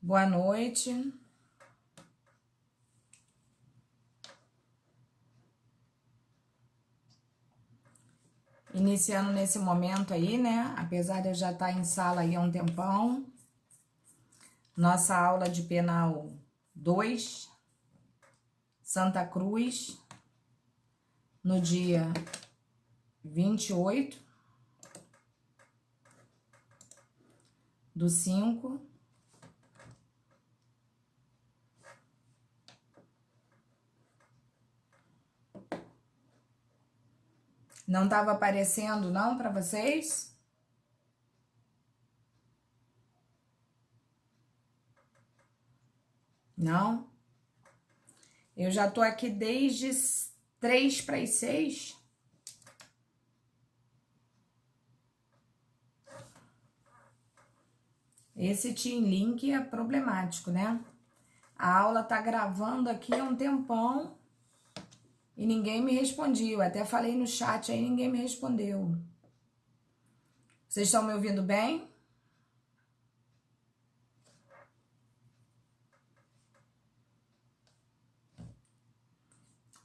Boa noite. Iniciando nesse momento aí, né? Apesar de eu já estar em sala aí há um tempão. Nossa aula de penal 2, Santa Cruz, no dia 28/5. Não estava aparecendo, não, para vocês? Não? Eu já tô aqui desde 3 para as 6. Esse Team Link é problemático, né? A aula tá gravando aqui há um tempão e ninguém me respondeu. Eu até falei no chat aí, ninguém me respondeu. Vocês estão me ouvindo bem?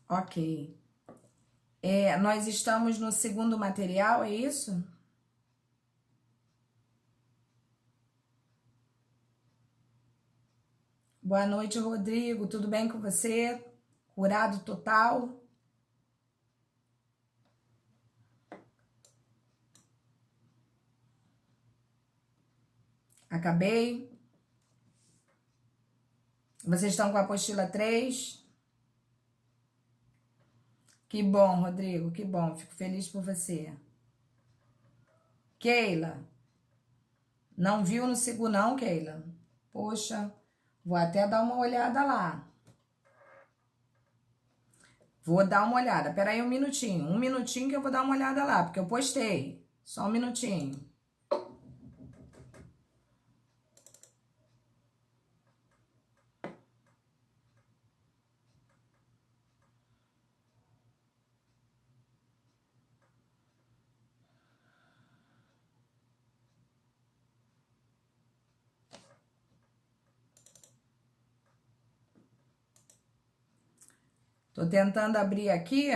Ok. Nós estamos no segundo material, é isso? Boa noite, Rodrigo. Tudo bem com você? Curado total? Acabei. Vocês estão com a apostila 3? Que bom, Rodrigo, que bom. Fico feliz por você. Keila, não viu no segundo não, Keila? Poxa, vou até dar uma olhada lá. Vou dar uma olhada. Pera aí um minutinho. Um minutinho que eu vou dar uma olhada lá, porque eu postei. Só um minutinho. Tô tentando abrir aqui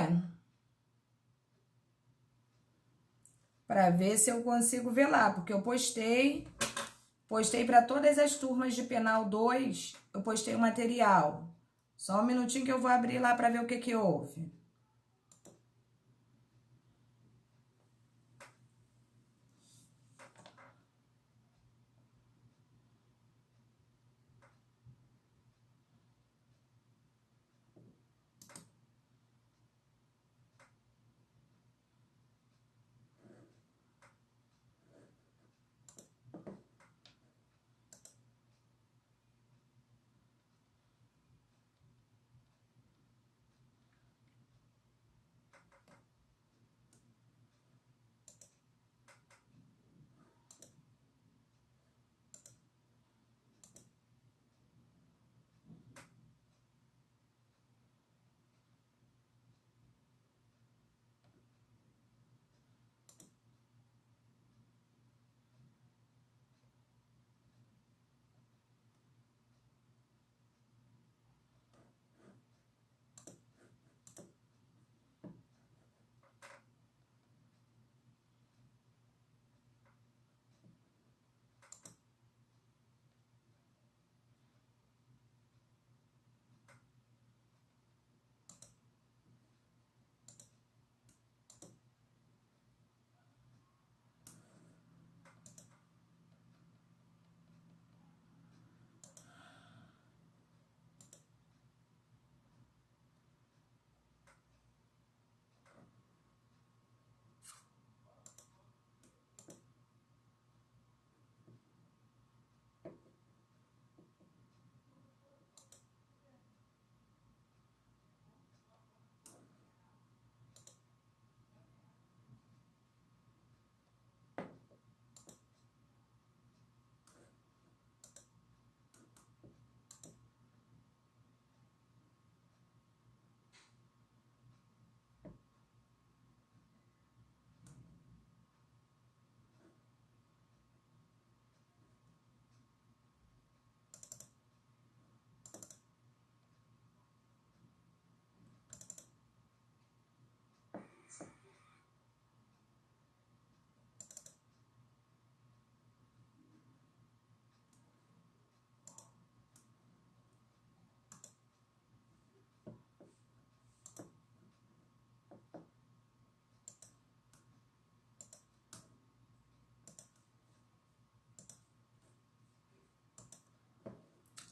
para ver se eu consigo ver lá, porque eu postei para todas as turmas de penal 2, eu postei o material. Só um minutinho que eu vou abrir lá para ver o que que houve.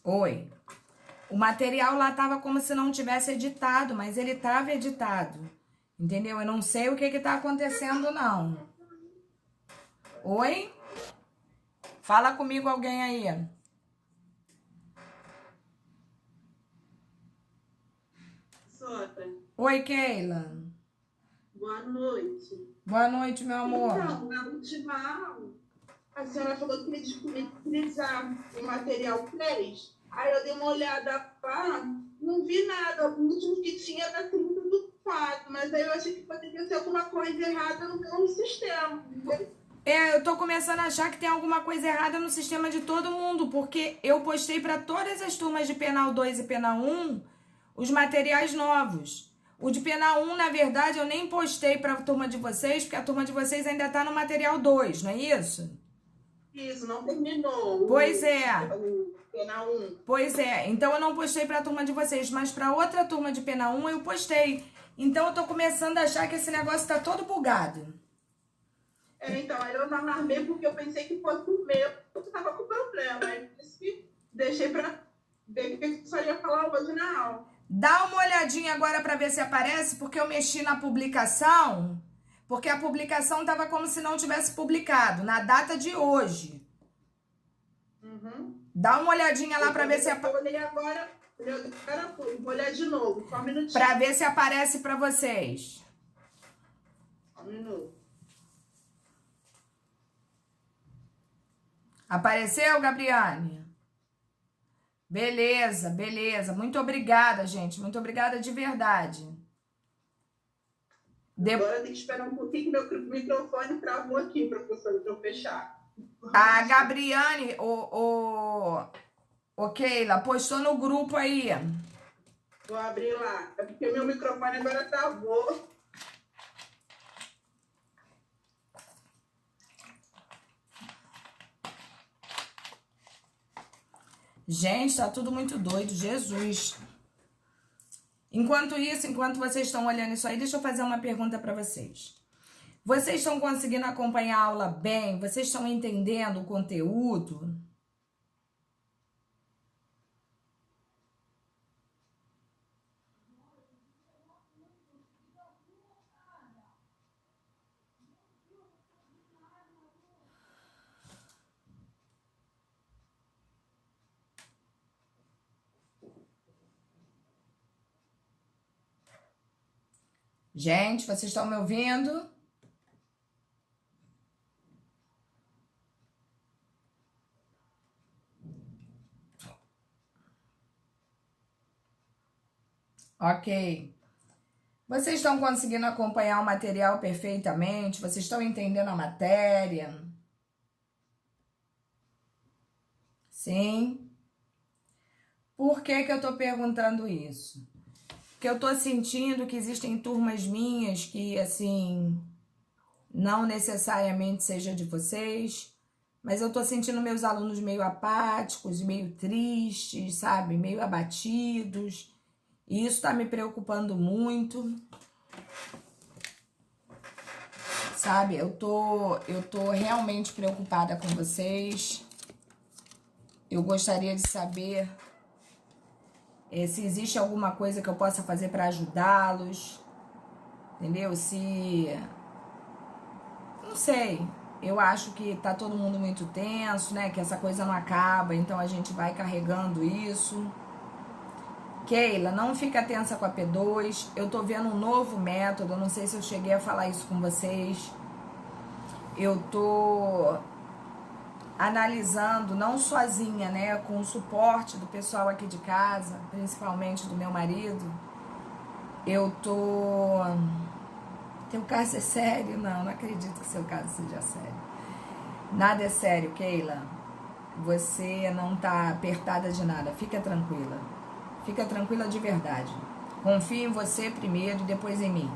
Oi. O material lá tava como se não tivesse editado, mas ele tava editado. Entendeu? Eu não sei o que que tá acontecendo, não. Oi? Fala comigo alguém aí. Sota, Oi, Keila. boa noite. Boa noite, meu amor. Então, na última aula, a senhora falou que ia disponibilizar o material 3. Aí eu dei uma olhada lá, não vi nada. O último que tinha era 30 do 4, mas aí eu achei que poderia ser alguma coisa errada no meu sistema. Eu tô começando a achar que tem alguma coisa errada no sistema de todo mundo, porque eu postei para todas as turmas de Penal 2 e Penal 1 os materiais novos. O de Penal 1, na verdade, eu nem postei para a turma de vocês, porque a turma de vocês ainda tá no material 2, não é isso? Isso, não terminou. Pois é. O Penal 1. Pois é. Então eu não postei para a turma de vocês, mas para outra turma de Penal 1 eu postei. Então eu tô começando a achar que esse negócio tá todo bugado. Então, aí eu não alarmei porque eu pensei que fosse o meu, eu tava com problema. Aí por isso que deixei pra ver o que eu só ia falar hoje na aula. Dá uma olhadinha agora para ver se aparece, porque eu mexi na publicação, porque a publicação tava como se não tivesse publicado, na data de hoje. Uhum. Dá uma olhadinha lá para ver se Eu olhei agora, vou olhar de novo, só um minutinho. para ver se aparece para vocês. Só um minuto. Apareceu, Gabriane? Beleza, beleza. Muito obrigada, gente. Muito obrigada de verdade. Agora tem que esperar um pouquinho que meu microfone travou aqui, professor, para eu fechar. A Gabriane, Keila, postou no grupo aí. Vou abrir lá. É porque meu microfone agora travou. Gente, tá tudo muito doido, Jesus. Enquanto isso, enquanto vocês estão olhando isso aí, deixa eu fazer uma pergunta para vocês. Vocês estão conseguindo acompanhar a aula bem? Vocês estão entendendo o conteúdo? Gente, vocês estão me ouvindo? Ok. Vocês estão conseguindo acompanhar o material perfeitamente? Vocês estão entendendo a matéria? Sim? Por que que eu tô perguntando isso? Porque eu tô sentindo que existem turmas minhas que, assim, não necessariamente seja de vocês, mas eu tô sentindo meus alunos meio apáticos, meio tristes, sabe? Meio abatidos. E isso tá me preocupando muito. Sabe? Eu tô realmente preocupada com vocês. Eu gostaria de saber se existe alguma coisa que eu possa fazer para ajudá-los. Entendeu? Não sei. Eu acho que tá todo mundo muito tenso, né? Que essa coisa não acaba, então a gente vai carregando isso. Keila, não fica tensa com a P2. Eu tô vendo um novo método, eu não sei se eu cheguei a falar isso com vocês. Eu tô analisando, não sozinha, né? Com o suporte do pessoal aqui de casa, principalmente do meu marido. Eu tô... Teu caso é sério? Não acredito que seu caso seja sério. Nada é sério, Keila. Você não tá apertada de nada. Fica tranquila. Fica tranquila de verdade. Confie em você primeiro e depois em mim.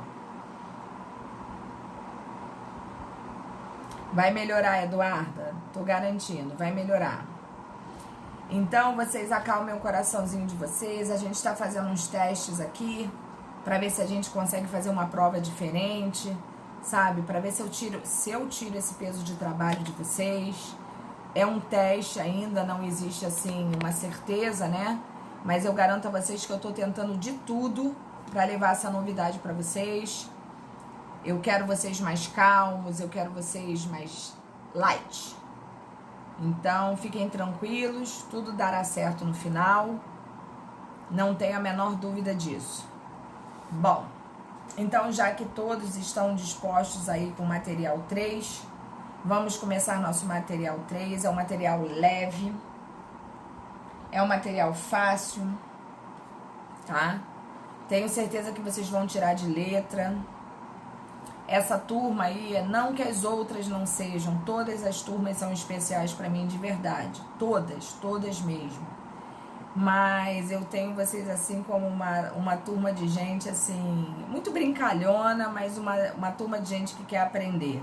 Vai melhorar, Eduarda. Tô garantindo. Vai melhorar. Então, vocês acalmem o coraçãozinho de vocês. A gente tá fazendo uns testes aqui para ver se a gente consegue fazer uma prova diferente, sabe? Para ver se eu tiro esse peso de trabalho de vocês. É um teste ainda, não existe assim uma certeza, né? Mas eu garanto a vocês que eu tô tentando de tudo para levar essa novidade para vocês. Eu quero vocês mais calmos, eu quero vocês mais light. Então, fiquem tranquilos, tudo dará certo no final. Não tenho a menor dúvida disso. Bom, então já que todos estão dispostos aí com o material 3, vamos começar nosso material 3. É um material leve, é um material fácil, tá? Tenho certeza que vocês vão tirar de letra. Essa turma aí, não que as outras não sejam, todas as turmas são especiais para mim de verdade. Todas mesmo. Mas eu tenho vocês assim como uma turma de gente assim, muito brincalhona, mas uma turma de gente que quer aprender,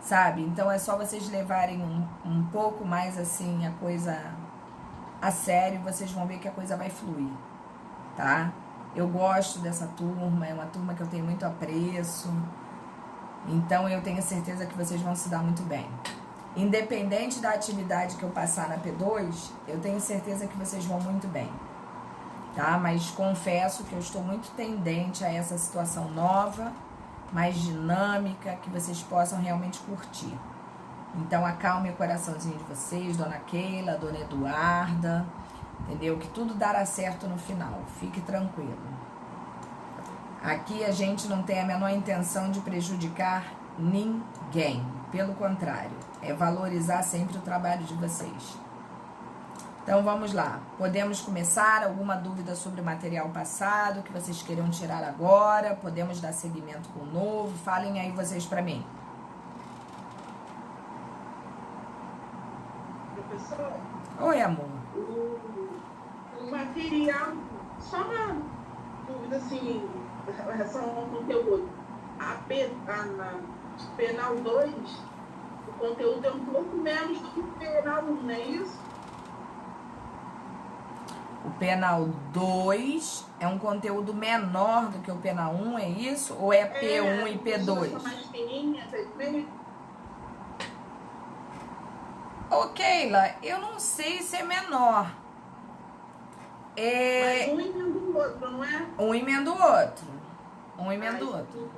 sabe? Então é só vocês levarem um pouco mais assim a coisa a sério, vocês vão ver que a coisa vai fluir, tá? Eu gosto dessa turma, é uma turma que eu tenho muito apreço. Então, eu tenho certeza que vocês vão se dar muito bem. Independente da atividade que eu passar na P2, eu tenho certeza que vocês vão muito bem, tá? Mas confesso que eu estou muito tendente a essa situação nova, mais dinâmica, que vocês possam realmente curtir. Então, acalme o coraçãozinho de vocês, Dona Keila, Dona Eduarda, entendeu? Que tudo dará certo no final, fique tranquilo. Aqui a gente não tem a menor intenção de prejudicar ninguém. Pelo contrário, é valorizar sempre o trabalho de vocês. Então vamos lá. Podemos começar? Alguma dúvida sobre o material passado que vocês queiram tirar agora? Podemos dar seguimento com o novo? Falem aí vocês para mim. Professor? Oi, amor. O material, só uma dúvida assim, em relação ao conteúdo. Na Penal 2, o conteúdo é um pouco menos do que o Penal 1, não é isso? O Penal 2 é um conteúdo menor do que o Penal 1, é isso? Ou é P1 e P2? Mais fininha, Ô, Keila, eu não sei se é menor. Mas um emenda o outro, não é? Um emenda o outro. Um emenda o outro.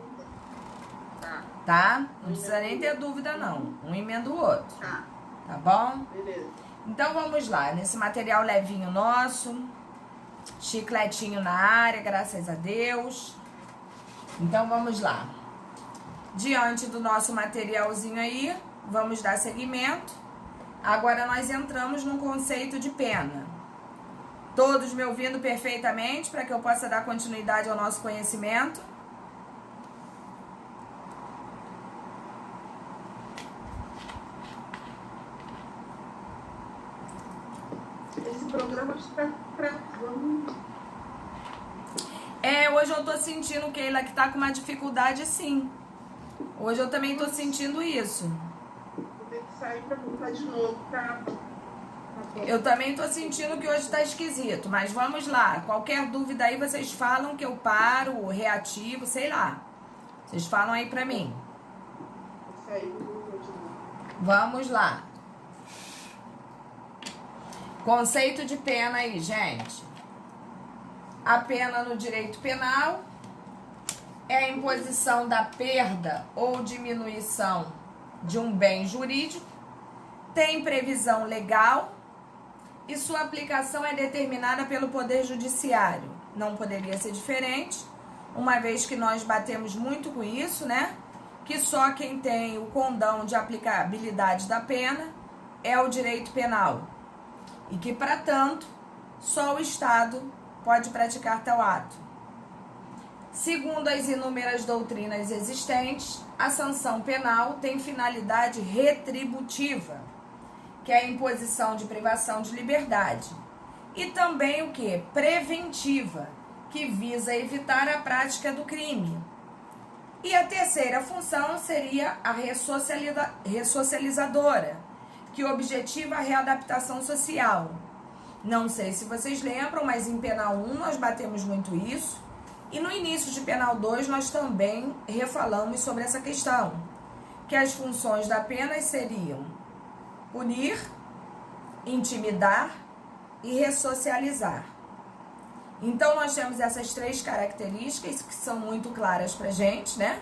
Tá? Não precisa nem ter dúvida, não. Um emenda o outro. Tá bom? Beleza. Então vamos lá. Nesse material levinho nosso. Chicletinho na área, graças a Deus. Então vamos lá. Diante do nosso materialzinho aí, vamos dar seguimento. Agora nós entramos no conceito de pena. Todos me ouvindo perfeitamente para que eu possa dar continuidade ao nosso conhecimento? Esse programa está travando. Hoje eu tô sentindo, Keila, que tá com uma dificuldade sim. Hoje eu também tô sentindo isso. Vou ter que sair para voltar de novo, tá? Eu também tô sentindo que hoje tá esquisito, mas vamos lá. Qualquer dúvida aí, vocês falam que eu paro, reativo, sei lá. Vocês falam aí pra mim. Vou sair para voltar de novo. Vamos lá. Conceito de pena aí, gente. A pena no direito penal é a imposição da perda ou diminuição de um bem jurídico, tem previsão legal e sua aplicação é determinada pelo Poder Judiciário. Não poderia ser diferente, uma vez que nós batemos muito com isso, né? Que só quem tem o condão de aplicabilidade da pena é o direito penal. E que, para tanto, só o Estado pode praticar tal ato. Segundo as inúmeras doutrinas existentes, a sanção penal tem finalidade retributiva, que é a imposição de privação de liberdade. E também o quê? Preventiva, que visa evitar a prática do crime. E a terceira função seria a ressocializadora, que objetiva a readaptação social. Não sei se vocês lembram, mas em Penal 1 nós batemos muito isso. E no início de Penal 2 nós também refalamos sobre essa questão. Que as funções da pena seriam punir, intimidar e ressocializar. Então, nós temos essas 3 características que são muito claras pra gente, né?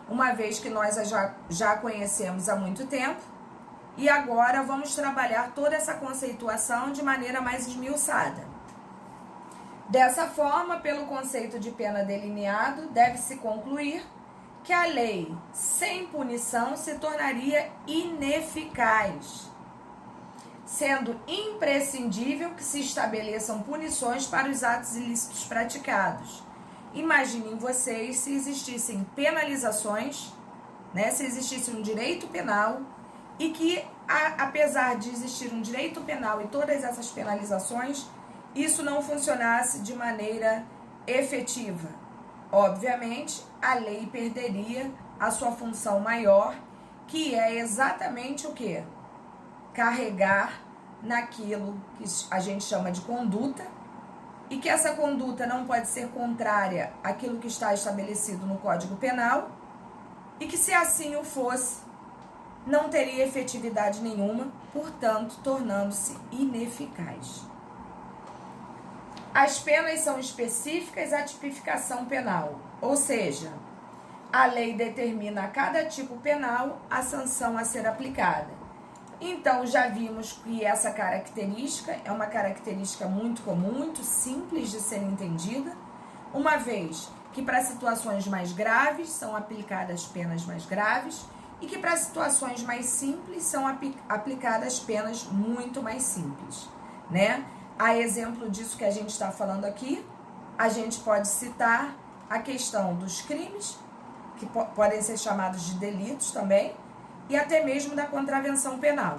Uma vez que nós já conhecemos há muito tempo. E agora vamos trabalhar toda essa conceituação de maneira mais esmiuçada. Dessa forma, pelo conceito de pena delineado, deve-se concluir que a lei sem punição se tornaria ineficaz, sendo imprescindível que se estabeleçam punições para os atos ilícitos praticados. Imaginem vocês se existissem penalizações, né, se existisse um direito penal e que, apesar de existir um direito penal e todas essas penalizações, isso não funcionasse de maneira efetiva. Obviamente, a lei perderia a sua função maior, que é exatamente o quê? Carregar naquilo que a gente chama de conduta, e que essa conduta não pode ser contrária àquilo que está estabelecido no Código Penal, e que, se assim o fosse, não teria efetividade nenhuma, portanto, tornando-se ineficaz. As penas são específicas à tipificação penal, ou seja, a lei determina a cada tipo penal a sanção a ser aplicada. Então, já vimos que essa característica é uma característica muito comum, muito simples de ser entendida, uma vez que para situações mais graves são aplicadas penas mais graves e que para situações mais simples são aplicadas penas muito mais simples, né? A exemplo disso que a gente está falando aqui, a gente pode citar a questão dos crimes, que podem ser chamados de delitos também, e até mesmo da contravenção penal.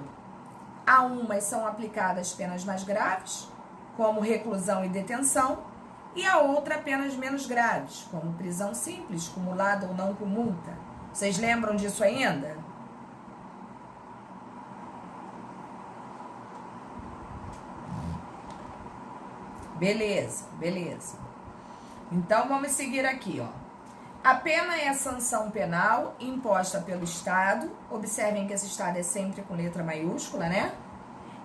A umas são aplicadas penas mais graves, como reclusão e detenção, e a outra penas menos graves, como prisão simples, cumulada ou não com multa. Vocês lembram disso ainda? Beleza, beleza. Então, vamos seguir aqui, ó. A pena é a sanção penal imposta pelo Estado. Observem que esse Estado é sempre com letra maiúscula, né?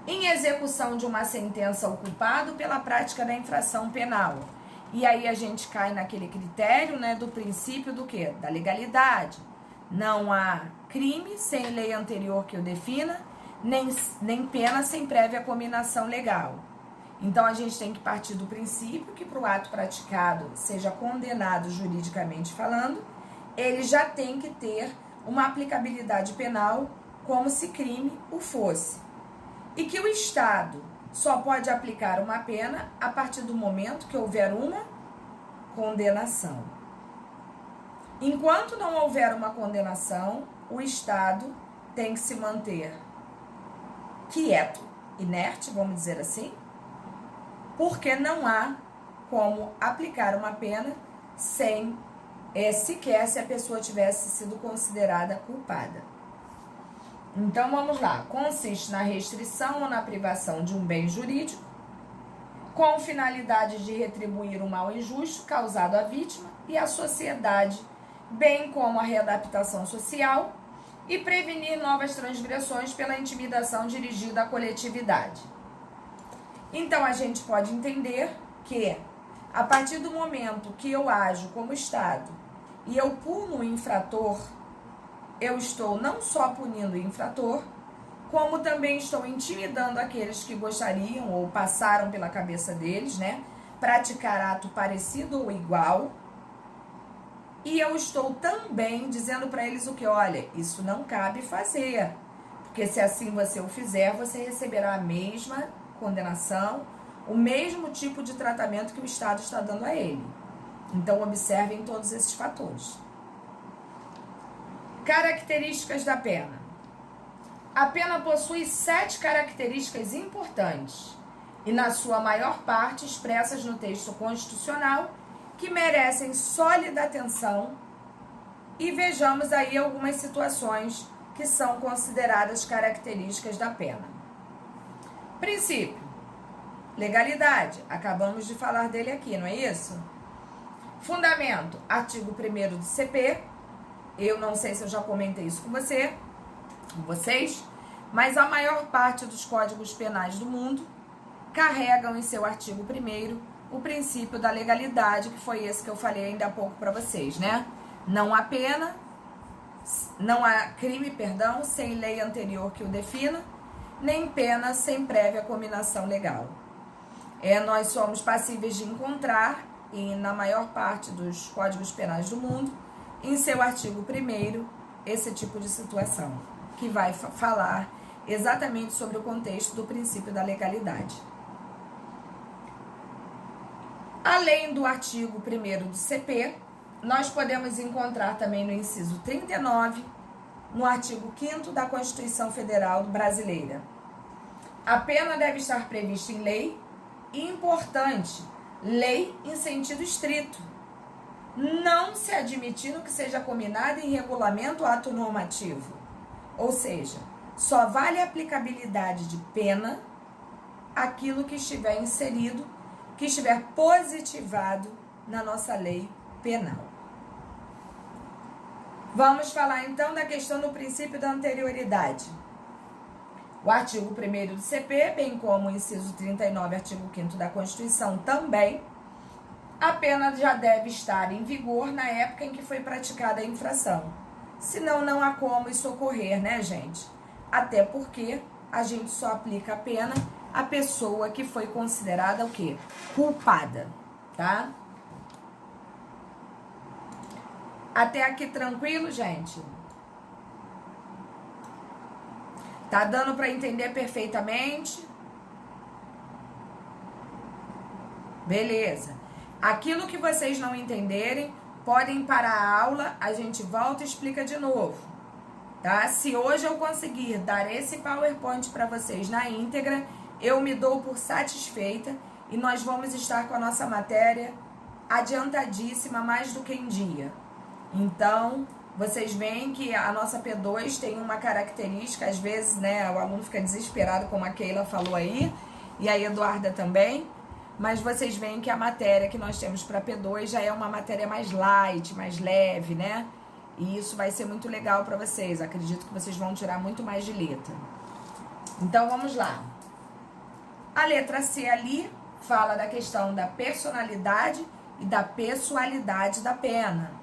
Em execução de uma sentença ao culpado pela prática da infração penal. E aí a gente cai naquele critério, né, do princípio do quê? Da legalidade. Não há crime sem lei anterior que o defina, nem pena sem prévia cominação legal. Então, a gente tem que partir do princípio que para o ato praticado, seja condenado juridicamente falando, ele já tem que ter uma aplicabilidade penal como se crime o fosse. E que o Estado só pode aplicar uma pena a partir do momento que houver uma condenação. Enquanto não houver uma condenação, o Estado tem que se manter quieto, inerte, vamos dizer assim, porque não há como aplicar uma pena sem sequer se a pessoa tivesse sido considerada culpada. Então, vamos lá. Consiste na restrição ou na privação de um bem jurídico com finalidade de retribuir o mal injusto causado à vítima e à sociedade, bem como a readaptação social e prevenir novas transgressões pela intimidação dirigida à coletividade. Então, a gente pode entender que, a partir do momento que eu ajo como Estado e eu puno o infrator, eu estou não só punindo o infrator, como também estou intimidando aqueles que gostariam ou passaram pela cabeça deles, né, praticar ato parecido ou igual. E eu estou também dizendo para eles o que? Olha, isso não cabe fazer, porque se assim você o fizer, você receberá a mesma condenação, o mesmo tipo de tratamento que o Estado está dando a ele. Então, observem todos esses fatores. Características da pena. A pena possui 7 características importantes e, na sua maior parte, expressas no texto constitucional, que merecem sólida atenção, e vejamos aí algumas situações que são consideradas características da pena. Princípio, legalidade, acabamos de falar dele aqui, não é isso? Fundamento, artigo 1º do CP, eu não sei se eu já comentei isso com vocês, mas a maior parte dos códigos penais do mundo carregam em seu artigo 1º o princípio da legalidade, que foi esse que eu falei ainda há pouco para vocês, né? Não há pena, não há crime, perdão, sem lei anterior que o defina, nem pena sem prévia cominação legal. Nós somos passíveis de encontrar, e na maior parte dos códigos penais do mundo, em seu artigo 1º, esse tipo de situação, que vai falar exatamente sobre o contexto do princípio da legalidade. Além do artigo 1º do CP, nós podemos encontrar também no inciso 39, no artigo 5º da Constituição Federal Brasileira. A pena deve estar prevista em lei, e importante, lei em sentido estrito, não se admitindo que seja combinada em regulamento ou ato normativo. Ou seja, só vale a aplicabilidade de pena aquilo que estiver inserido, que estiver positivado na nossa lei penal. Vamos falar então da questão do princípio da anterioridade. O artigo 1º do CP, bem como o inciso 39, artigo 5º da Constituição também, a pena já deve estar em vigor na época em que foi praticada a infração. Senão não há como isso ocorrer, né, gente? Até porque a gente só aplica a pena à pessoa que foi considerada o quê? Culpada, tá? Até aqui tranquilo, gente? Tá dando para entender perfeitamente? Beleza. Aquilo que vocês não entenderem, podem parar a aula, a gente volta e explica de novo, tá? Se hoje eu conseguir dar esse PowerPoint para vocês na íntegra, eu me dou por satisfeita e nós vamos estar com a nossa matéria adiantadíssima, mais do que em dia. Então, vocês veem que a nossa P2 tem uma característica, às vezes, né, o aluno fica desesperado, como a Keila falou aí, e a Eduarda também, mas vocês veem que a matéria que nós temos para P2 já é uma matéria mais light, mais leve, né? E isso vai ser muito legal para vocês, acredito que vocês vão tirar muito mais de letra. Então, vamos lá. A letra C ali fala da questão da personalidade e da pessoalidade da pena.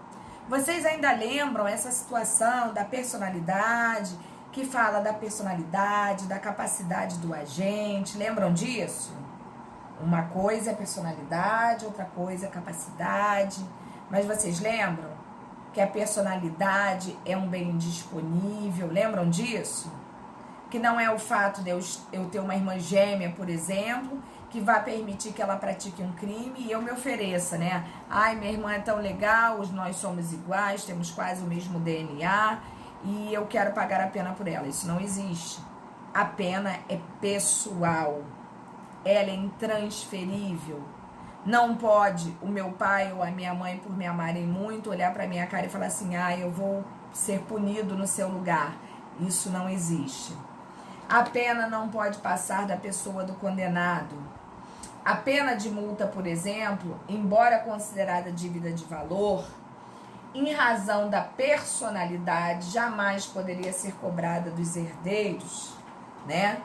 Vocês ainda lembram essa situação da personalidade, que fala da personalidade, da capacidade do agente? Lembram disso? Uma coisa é personalidade, outra coisa é capacidade. Mas vocês lembram que a personalidade é um bem disponível? Lembram disso? Que não é o fato de eu ter uma irmã gêmea, por exemplo, que vai permitir que ela pratique um crime e eu me ofereça, né? Ai, minha irmã é tão legal, nós somos iguais, temos quase o mesmo DNA e eu quero pagar a pena por ela. Isso não existe. A pena é pessoal. Ela é intransferível. Não pode o meu pai ou a minha mãe, por me amarem muito, olhar pra minha cara e falar assim, eu vou ser punido no seu lugar. Isso não existe. A pena não pode passar da pessoa do condenado. A pena de multa, por exemplo, embora considerada dívida de valor, em razão da personalidade, jamais poderia ser cobrada dos herdeiros, né?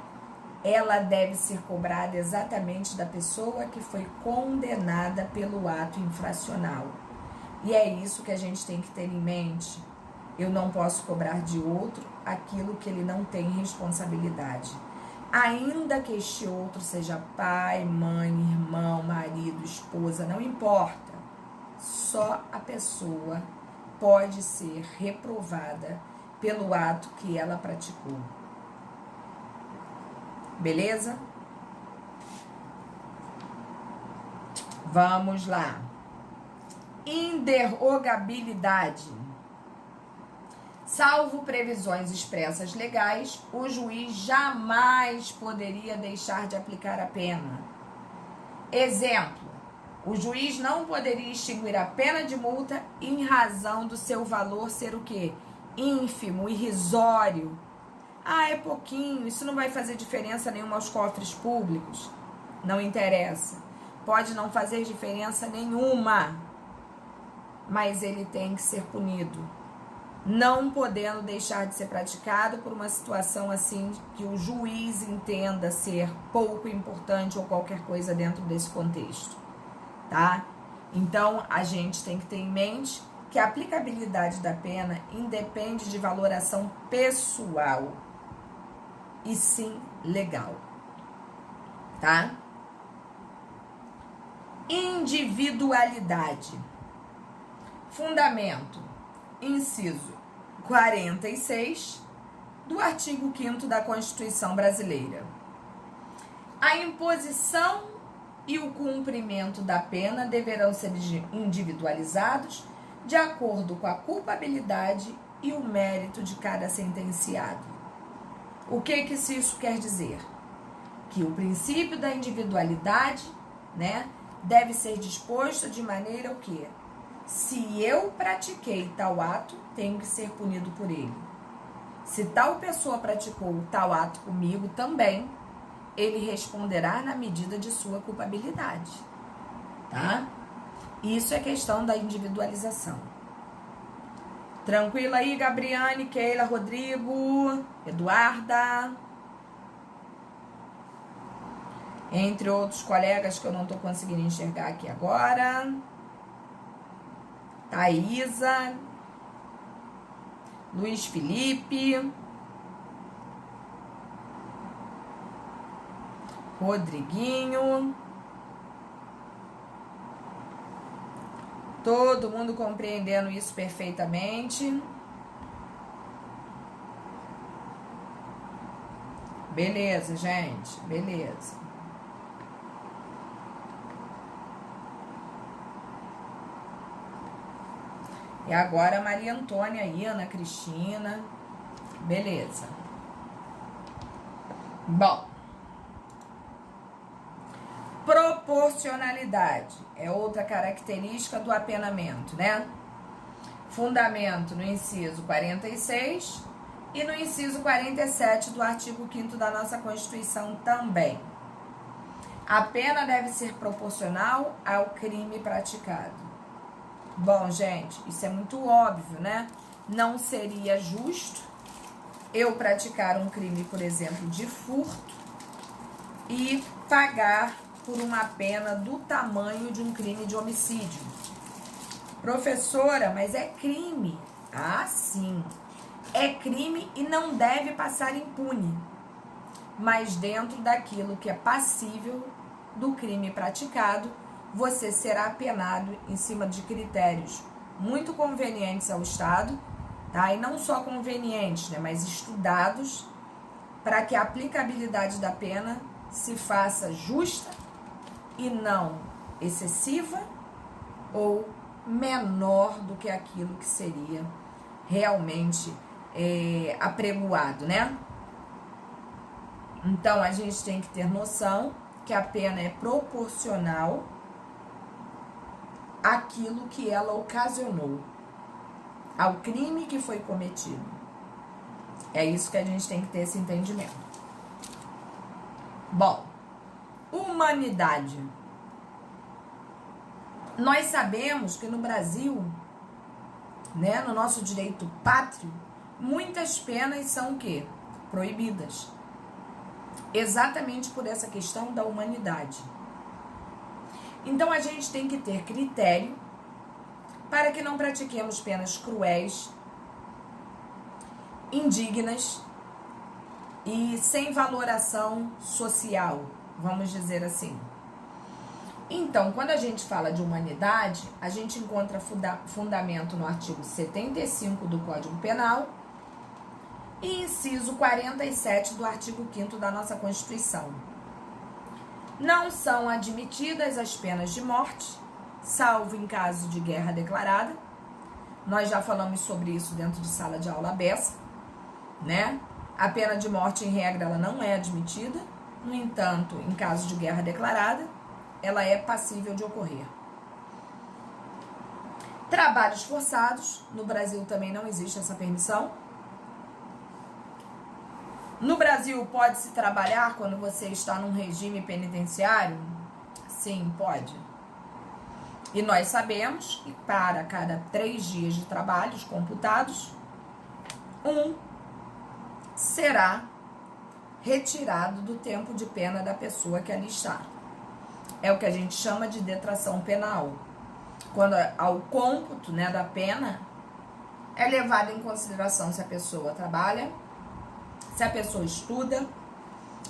Ela deve ser cobrada exatamente da pessoa que foi condenada pelo ato infracional. E é isso que a gente tem que ter em mente. Eu não posso cobrar de outro aquilo que ele não tem responsabilidade. Ainda que este outro seja pai, mãe, irmão, marido, esposa, não importa. Só a pessoa pode ser reprovada pelo ato que ela praticou. Beleza? Vamos lá. Inderrogabilidade. Salvo previsões expressas legais, o juiz jamais poderia deixar de aplicar a pena. Exemplo, o juiz não poderia extinguir a pena de multa em razão do seu valor ser o quê? Ínfimo, irrisório. É pouquinho, isso não vai fazer diferença nenhuma aos cofres públicos. Não interessa. Pode não fazer diferença nenhuma, mas ele tem que ser punido. não podendo deixar de ser praticado por uma situação assim que o juiz entenda ser pouco importante ou qualquer coisa dentro desse contexto, tá? Então, a gente tem que ter em mente que a aplicabilidade da pena independe de valoração pessoal e sim legal, tá? Individualidade. Fundamento, inciso 46 do artigo 5º da Constituição Brasileira. A imposição e o cumprimento da pena deverão ser individualizados de acordo com a culpabilidade e o mérito de cada sentenciado. O que isso quer dizer? Que o princípio da individualidade, né, deve ser disposto de maneira o quê? Se eu pratiquei tal ato, tenho que ser punido por ele. Se tal pessoa praticou tal ato comigo também, ele responderá na medida de sua culpabilidade, tá? Isso é questão da individualização. Tranquila aí, Gabriane, Keila, Rodrigo, Eduarda, entre outros colegas que eu não tô conseguindo enxergar aqui agora. Thaísa, Luiz Felipe, Rodriguinho. Todo mundo compreendendo isso perfeitamente. Beleza, gente, beleza. E agora a Maria Antônia e Ana Cristina. Beleza. Bom. Proporcionalidade é outra característica do apenamento, né? Fundamento no inciso 46 e no inciso 47 do artigo 5º da nossa Constituição também. A pena deve ser proporcional ao crime praticado. Bom, gente, isso é muito óbvio, né? Não seria justo eu praticar um crime, por exemplo, de furto e pagar por uma pena do tamanho de um crime de homicídio. Professora, mas é crime. Ah, sim. É crime e não deve passar impune. Mas dentro daquilo que é passível do crime praticado, você será penado em cima de critérios muito convenientes ao Estado, tá? E não só convenientes, né, mas estudados para que a aplicabilidade da pena se faça justa e não excessiva ou menor do que aquilo que seria realmente apregoado, né? Então, a gente tem que ter noção que a pena é proporcional àquilo que ela ocasionou, ao crime que foi cometido. É isso que a gente tem que ter esse entendimento. Bom, humanidade. Nós sabemos que no Brasil, né, no nosso direito pátrio, muitas penas são o quê? Proibidas. Exatamente por essa questão da humanidade. Então a gente tem que ter critério para que não pratiquemos penas cruéis, indignas e sem valoração social, vamos dizer assim. Então, quando a gente fala de humanidade, a gente encontra fundamento no artigo 75 do Código Penal e inciso 47 do artigo 5º da nossa Constituição. Não são admitidas as penas de morte, salvo em caso de guerra declarada. Nós já falamos sobre isso dentro de sala de aula beça, né? A pena de morte, em regra, ela não é admitida. No entanto, em caso de guerra declarada, ela é passível de ocorrer. Trabalhos forçados, no Brasil também não existe essa permissão. No Brasil, pode-se trabalhar quando você está num regime penitenciário? Sim, pode. E nós sabemos que para cada 3 dias de trabalhos computados, um será retirado do tempo de pena da pessoa que ali está. É o que a gente chama de detração penal. Quando ao cômputo, né, da pena é levado em consideração se a pessoa trabalha, se a pessoa estuda,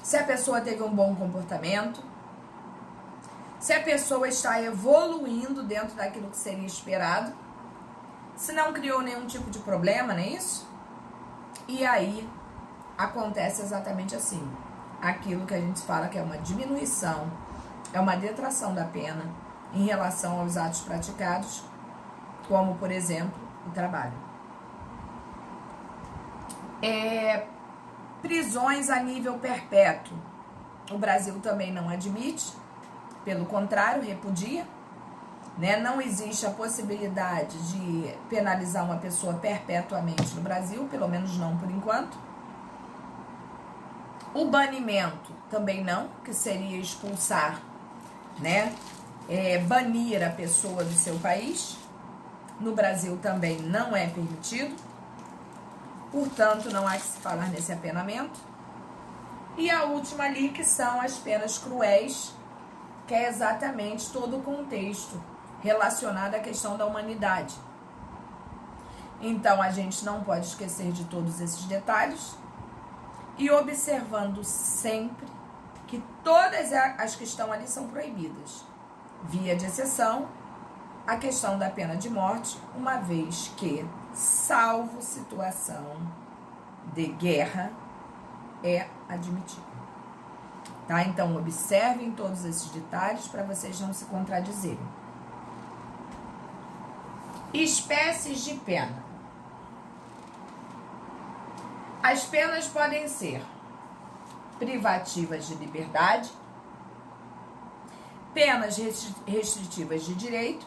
se a pessoa teve um bom comportamento, se a pessoa está evoluindo dentro daquilo que seria esperado, se não criou nenhum tipo de problema, não é isso? E aí acontece exatamente assim. Aquilo que a gente fala que é uma diminuição, é uma detração da pena em relação aos atos praticados, como, por exemplo, o trabalho. Prisões a nível perpétuo. O Brasil também não admite, pelo contrário, repudia, né? Não existe a possibilidade de penalizar uma pessoa perpetuamente no Brasil, pelo menos não por enquanto. O banimento também não, que seria expulsar, né? Banir a pessoa do seu país. No Brasil também não é permitido. Portanto, não há que se falar nesse apenamento. E a última ali, que são as penas cruéis, que é exatamente todo o contexto relacionado à questão da humanidade. Então, a gente não pode esquecer de todos esses detalhes e observando sempre que todas as que estão ali são proibidas. Via de exceção, a questão da pena de morte, uma vez que, salvo situação de guerra, é admitida. Tá? Então, observem todos esses detalhes para vocês não se contradizerem. Espécies de pena. As penas podem ser privativas de liberdade, penas restritivas de direito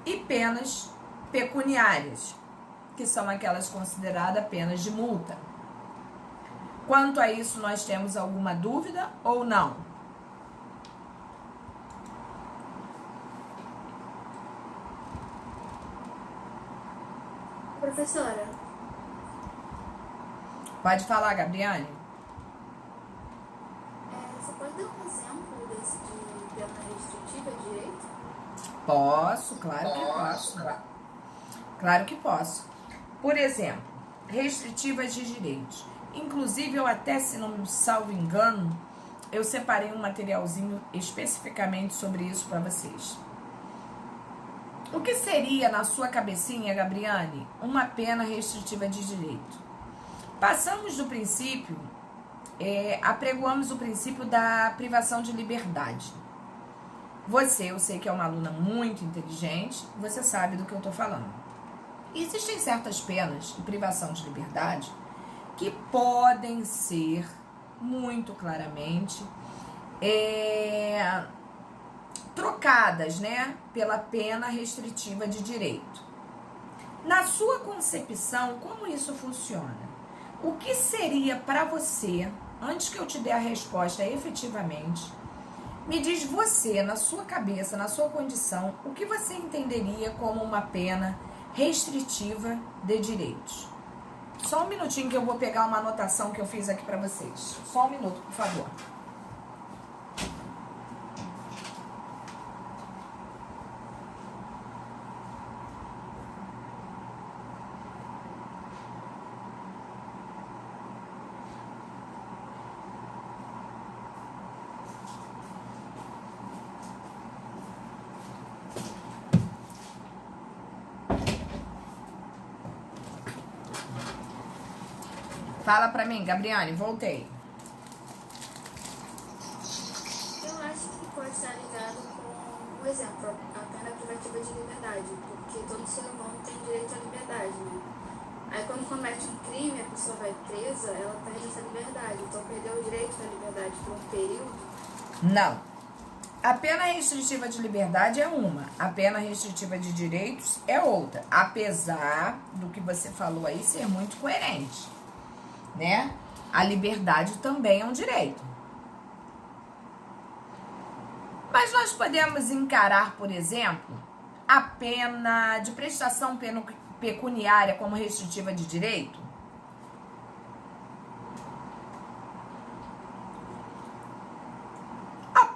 e penas pecuniárias, que são aquelas consideradas penas de multa. Quanto a isso, nós temos alguma dúvida ou não? Professora, Pode falar, Gabriane. você pode dar um exemplo desse de pena restritiva de direito? Posso, claro que posso. Claro que posso. Por exemplo, restritivas de direitos. Inclusive, eu até, se não me salvo engano, eu separei um materialzinho especificamente sobre isso para vocês. O que seria, na sua cabecinha, Gabriane, uma pena restritiva de direito? Passamos do princípio, apregoamos o princípio da privação de liberdade. Você, eu sei que é uma aluna muito inteligente, você sabe do que eu estou falando. Existem certas penas de privação de liberdade que podem ser, muito claramente, trocadas, né, pela pena restritiva de direito. Na sua concepção, como isso funciona? O que seria para você, antes que eu te dê a resposta efetivamente, me diz você, na sua cabeça, na sua condição, o que você entenderia como uma pena restritiva de direitos? Só um minutinho que eu vou pegar uma anotação que eu fiz aqui para vocês. Só um minuto, por favor. Fala pra mim, Gabriane, voltei. Eu acho que pode estar ligado com, por exemplo, a pena privativa de liberdade, porque todo ser humano tem direito à liberdade, né? Aí quando comete um crime, a pessoa vai presa, ela perde essa liberdade. Então perdeu o direito à liberdade por um período. Não. A pena restritiva de liberdade é uma, a pena restritiva de direitos é outra, apesar do que você falou aí ser muito coerente, né? A liberdade também é um direito. Mas nós podemos encarar, por exemplo, a pena de prestação pecuniária como restritiva de direito?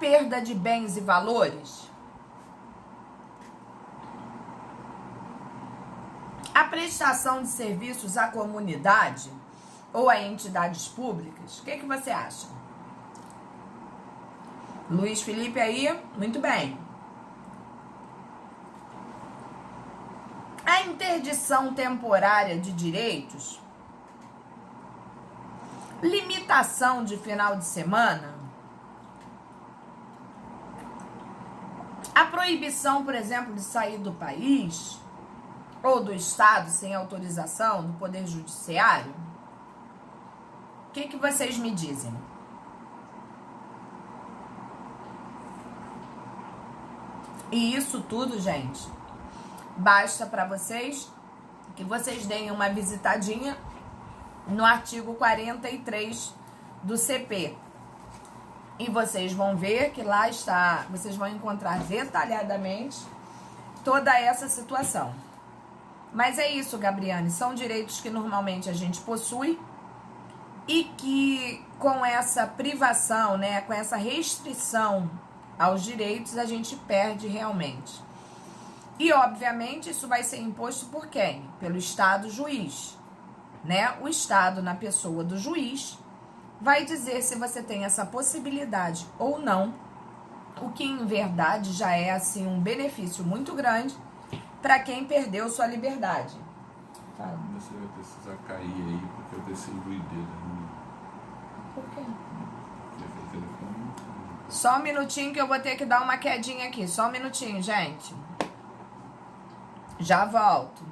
perda de bens e valores? A prestação de serviços à comunidade ou a entidades públicas? O que você acha? Luiz Felipe aí? Muito bem. A interdição temporária de direitos? Limitação de final de semana? A proibição, por exemplo, de sair do país ou do estado sem autorização do Poder Judiciário? O que vocês me dizem? E isso tudo, gente, basta para vocês que vocês deem uma visitadinha no artigo 43 do CP. E vocês vão ver que lá está, vocês vão encontrar detalhadamente toda essa situação. Mas é isso, Gabriane, são direitos que normalmente a gente possui e que com essa privação, né, com essa restrição aos direitos, a gente perde realmente. E, obviamente, isso vai ser imposto por quem? Pelo Estado juiz, né? O Estado, na pessoa do juiz, vai dizer se você tem essa possibilidade ou não, o que, em verdade, já é, assim, um benefício muito grande para quem perdeu sua liberdade. Fala. Você vai precisar cair aí, porque eu desci o dele. Por quê? Porque telefone... Só um minutinho que eu vou ter que dar uma quedinha aqui. Só um minutinho, gente. Já volto.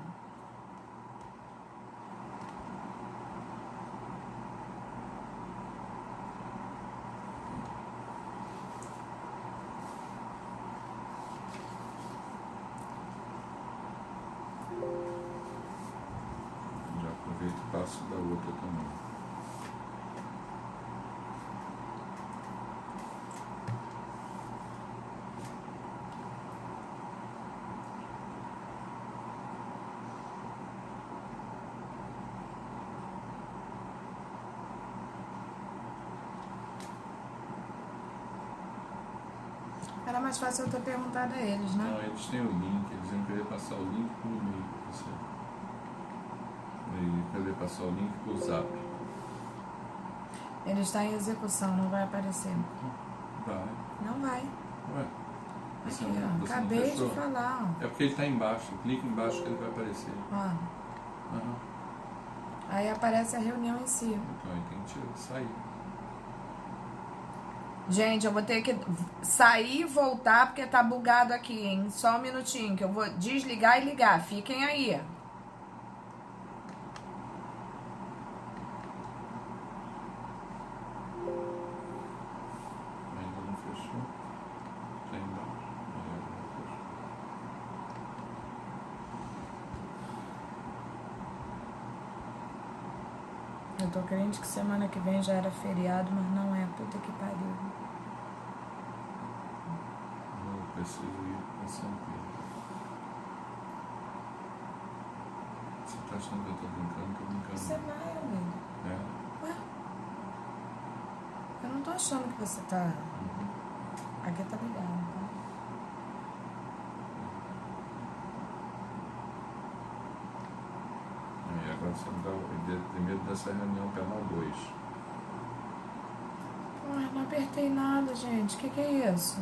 Já aproveito e passo da outra também. Era mais fácil eu ter perguntado a eles, né? Não, eles têm o link, eles iam querer passar o link por e-mail para você. E querer passar o link por zap. Ele está em execução, não vai aparecer. Vai. Não vai. Ué. Aqui, Você ó. não Acabei de fechou? falar, É porque ele está embaixo. Clica embaixo que ele vai aparecer. ó. Aham. Aí aparece a reunião em si. Então aí tem que sair. Gente, eu vou ter que sair e voltar porque tá bugado aqui, hein? Só um minutinho que eu vou desligar e ligar. Fiquem aí. Ainda não fechou. Está embaixo. Aí agora fechou. Eu tô crente que semana que vem já era feriado, mas não é. Puta que pariu. Eu preciso ir para São Pedro. Você está achando que eu estou brincando? Estou brincando. Você vai, amigo. É? Ué? Eu não tô achando que você tá... Aqui tá ligado, tá? E agora você me dá tem medo dessa reunião penal 2. Ai, não apertei nada, gente. O que é isso?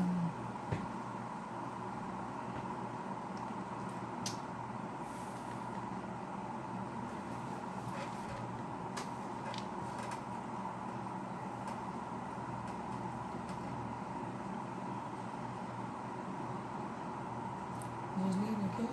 Desliga aqui.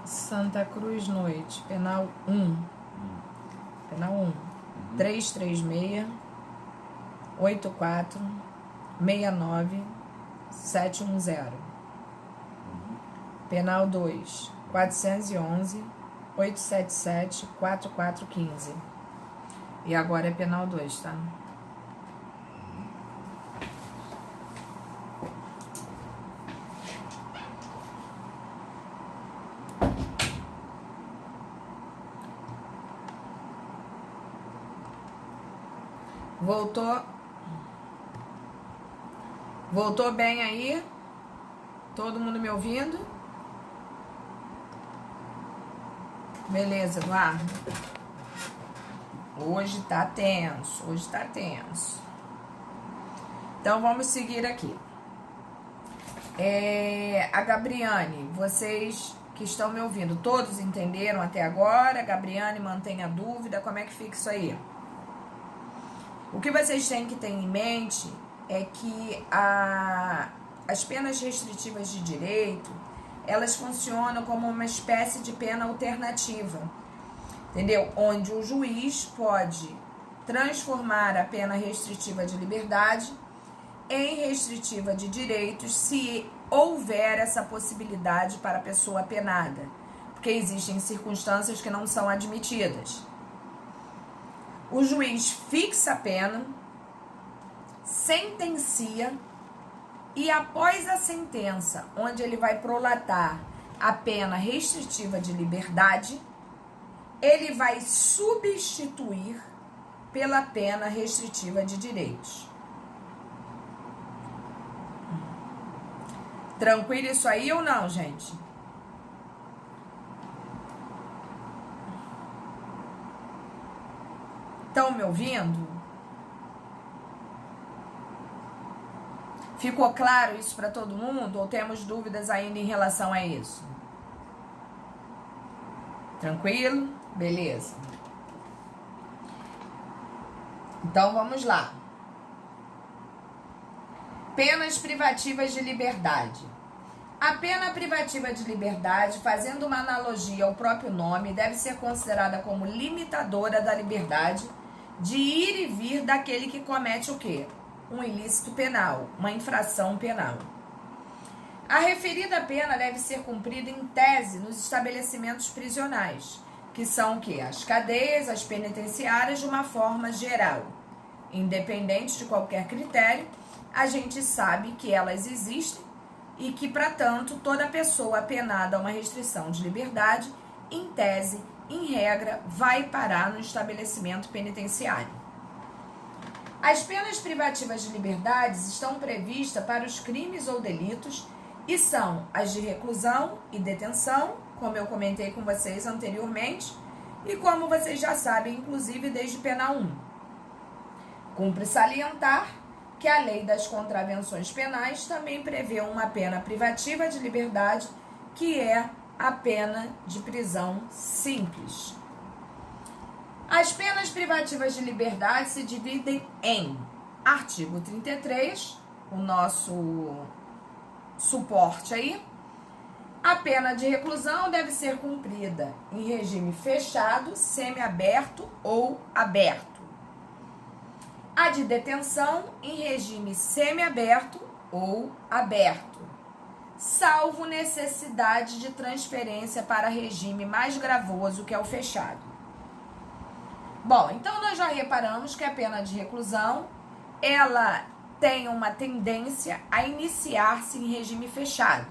Santa Cruz Noite, penal 1. Pena 1, 336 84 69 710. Penal 2, 411 877 4415. E agora é penal 2, tá? Voltou? Voltou bem aí? Todo mundo me ouvindo? Beleza, Eduardo. Hoje tá tenso, hoje tá tenso. Então vamos seguir aqui. A Gabriane, vocês que estão me ouvindo, todos entenderam até agora? Gabriane, mantenha a dúvida, como é que fica isso aí? O que vocês têm que ter em mente é que as penas restritivas de direito, elas funcionam como uma espécie de pena alternativa, entendeu? Onde o juiz pode transformar a pena restritiva de liberdade em restritiva de direitos se houver essa possibilidade para a pessoa penada, porque existem circunstâncias que não são admitidas. O juiz fixa a pena, sentencia e após a sentença, onde ele vai prolatar a pena restritiva de liberdade, ele vai substituir pela pena restritiva de direitos. Tranquilo isso aí ou não, gente? Estão me ouvindo? Ficou claro isso para todo mundo? Ou temos dúvidas ainda em relação a isso? Tranquilo? Beleza. Então vamos lá. Penas privativas de liberdade. A pena privativa de liberdade, fazendo uma analogia ao próprio nome, deve ser considerada como limitadora da liberdade de ir e vir daquele que comete o quê? Um ilícito penal, uma infração penal. A referida pena deve ser cumprida em tese nos estabelecimentos prisionais, que são o quê? As cadeias, as penitenciárias de uma forma geral. Independente de qualquer critério, a gente sabe que elas existem e que, para tanto, toda pessoa penada a uma restrição de liberdade, em tese, em regra, vai parar no estabelecimento penitenciário. As penas privativas de liberdades estão previstas para os crimes ou delitos e são as de reclusão e detenção, como eu comentei com vocês anteriormente, e como vocês já sabem, inclusive desde pena 1. Cumpre salientar que a lei das contravenções penais também prevê uma pena privativa de liberdade, que é a pena de prisão simples. As penas privativas de liberdade se dividem em artigo 33, o nosso suporte aí. A pena de reclusão deve ser cumprida em regime fechado, semiaberto ou aberto. A de detenção em regime semiaberto ou aberto, salvo necessidade de transferência para regime mais gravoso, que é o fechado. Bom, então nós já reparamos que a pena de reclusão, ela tem uma tendência a iniciar-se em regime fechado.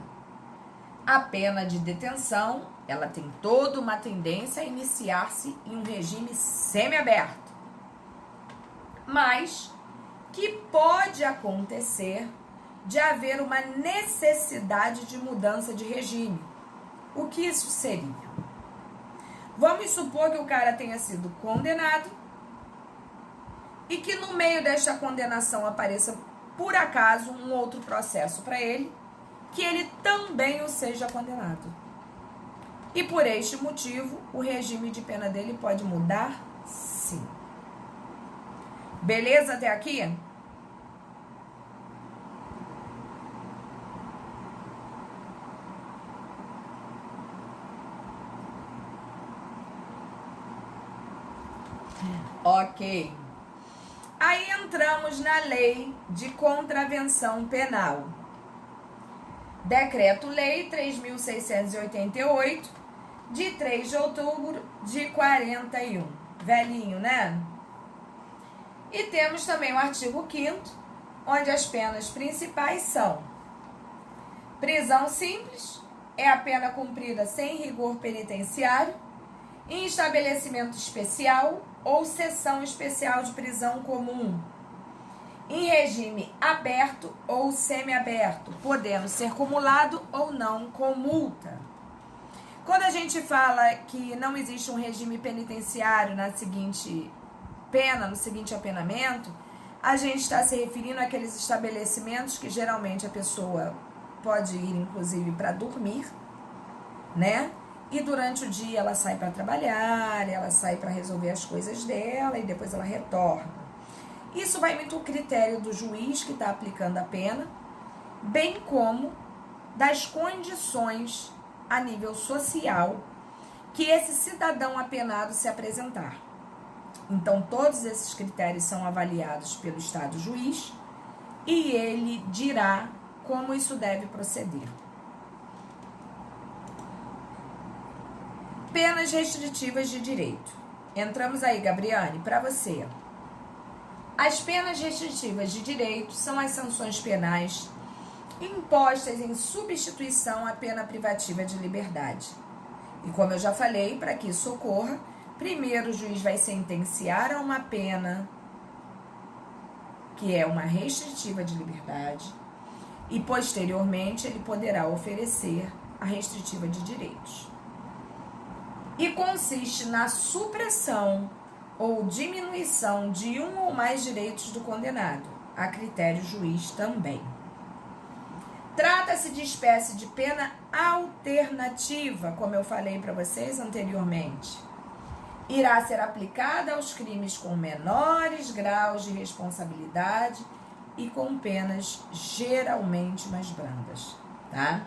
A pena de detenção, ela tem toda uma tendência a iniciar-se em um regime semiaberto. Mas que pode acontecer de haver uma necessidade de mudança de regime. O que isso seria? Vamos supor que o cara tenha sido condenado e que no meio desta condenação apareça, por acaso, um outro processo para ele, que ele também o seja condenado. E por este motivo, o regime de pena dele pode mudar? Sim. Beleza até aqui? Ok. Aí entramos na Lei de Contravenção Penal. Decreto-Lei 3.688, de 3 de outubro de 41. Velhinho, né? E temos também o artigo 5º, onde as penas principais são: prisão simples, é a pena cumprida sem rigor penitenciário, em estabelecimento especial ou seção especial de prisão comum, em regime aberto ou semiaberto, podendo ser cumulado ou não com multa. Quando a gente fala que não existe um regime penitenciário na seguinte pena, no seguinte apenamento, a gente está se referindo àqueles estabelecimentos que geralmente a pessoa pode ir, inclusive, para dormir, né? E durante o dia ela sai para trabalhar, ela sai para resolver as coisas dela e depois ela retorna. Isso vai muito ao critério do juiz que está aplicando a pena, bem como das condições a nível social que esse cidadão apenado se apresentar. Então, todos esses critérios são avaliados pelo Estado juiz e ele dirá como isso deve proceder. Penas restritivas de direito. Entramos aí, Gabriane, para você. As penas restritivas de direito são as sanções penais impostas em substituição à pena privativa de liberdade. E como eu já falei, para que isso ocorra, primeiro o juiz vai sentenciar a uma pena que é uma restritiva de liberdade e posteriormente ele poderá oferecer a restritiva de direitos. E consiste na supressão ou diminuição de um ou mais direitos do condenado, a critério juiz também. Trata-se de espécie de pena alternativa, como eu falei para vocês anteriormente. Irá ser aplicada aos crimes com menores graus de responsabilidade e com penas geralmente mais brandas, tá?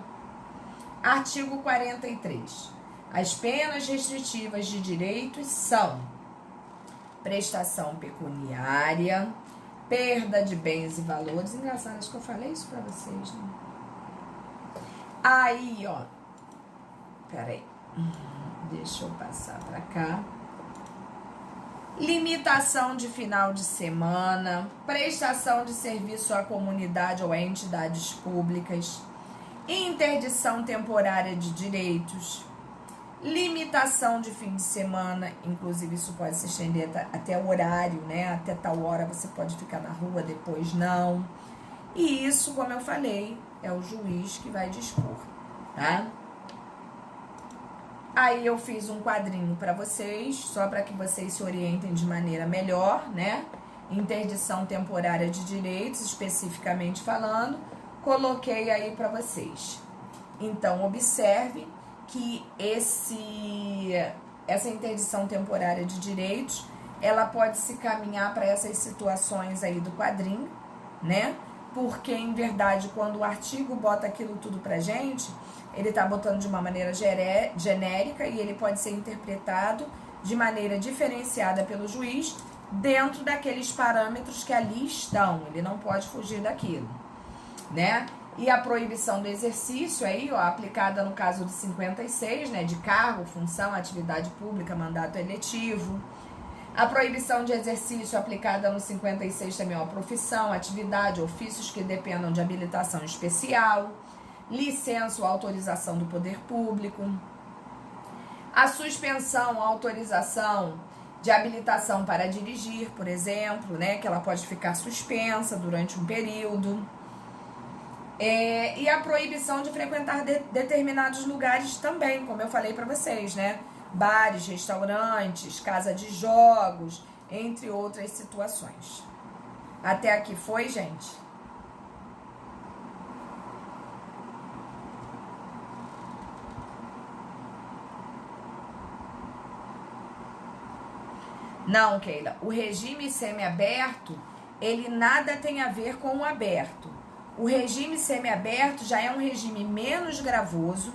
Artigo 43. As penas restritivas de direitos são prestação pecuniária, perda de bens e valores. Engraçado, acho que eu falei isso pra vocês, né? Aí, ó. Peraí. Deixa eu passar pra cá. Limitação de final de semana, prestação de serviço à comunidade ou a entidades públicas, interdição temporária de direitos, limitação de fim de semana, inclusive isso pode se estender até o horário, né? Até tal hora você pode ficar na rua, depois não. E isso, como eu falei, é o juiz que vai dispor, tá? Aí eu fiz um quadrinho para vocês, só para que vocês se orientem de maneira melhor, né? Interdição temporária de direitos, especificamente falando, coloquei aí para vocês. Então, observe que essa interdição temporária de direitos, ela pode se caminhar para essas situações aí do quadrinho, né? Porque, em verdade, quando o artigo bota aquilo tudo pra gente, ele tá botando de uma maneira genérica e ele pode ser interpretado de maneira diferenciada pelo juiz dentro daqueles parâmetros que ali estão. Ele não pode fugir daquilo, né? E a proibição do exercício aí, ó, aplicada no caso do 56, né, de cargo, função, atividade pública, mandato eletivo. A proibição de exercício aplicada no 56 também, ó, profissão, atividade, ofícios que dependam de habilitação especial, licença ou autorização do poder público. A suspensão, autorização de habilitação para dirigir, por exemplo, né, que ela pode ficar suspensa durante um período. E a proibição de frequentar determinados lugares também, como eu falei para vocês, né? Bares, restaurantes, casa de jogos, entre outras situações. Até aqui foi, gente? Não, Keila. O regime semiaberto, ele nada tem a ver com o aberto. O regime semiaberto já é um regime menos gravoso,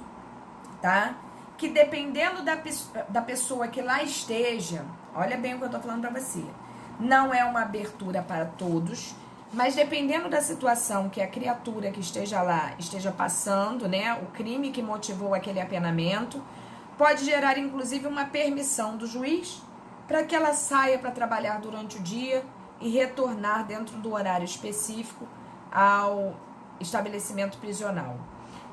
tá? Que dependendo da pessoa que lá esteja, Olha bem o que eu tô falando pra você. Não é uma abertura para todos, mas dependendo da situação que a criatura que esteja lá esteja passando, né, o crime que motivou aquele apenamento, pode gerar inclusive uma permissão do juiz para que ela saia para trabalhar durante o dia e retornar dentro do horário específico ao estabelecimento prisional.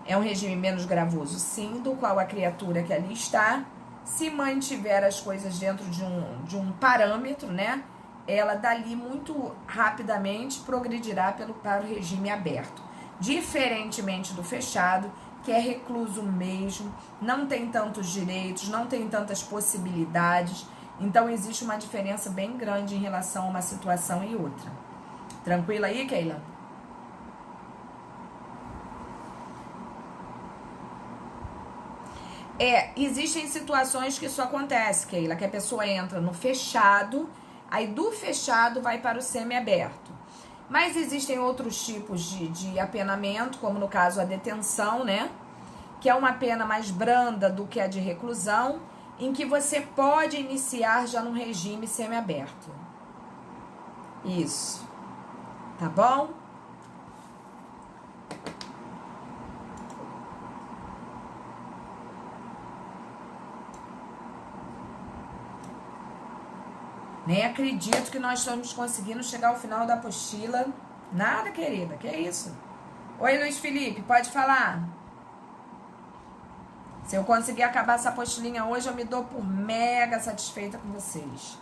É um regime menos gravoso, sim, do qual a criatura que ali está, se mantiver as coisas dentro de um parâmetro, né, ela dali muito rapidamente progredirá para o regime aberto. Diferentemente do fechado, que é recluso mesmo, não tem tantos direitos, não tem tantas possibilidades. Então existe uma diferença bem grande em relação a uma situação e outra. Tranquila aí, Keila? Existem situações que isso acontece, Keila, que a pessoa entra no fechado, aí do fechado vai para o semiaberto. Mas existem outros tipos de apenamento, como no caso a detenção, né? Que é uma pena mais branda do que a de reclusão, em que você pode iniciar já num regime semiaberto. Isso. Tá bom? Nem acredito que nós estamos conseguindo chegar ao final da apostila. Nada, querida. Que isso? Oi, Luiz Felipe, pode falar? Se eu conseguir acabar essa apostilinha hoje, eu me dou por mega satisfeita com vocês.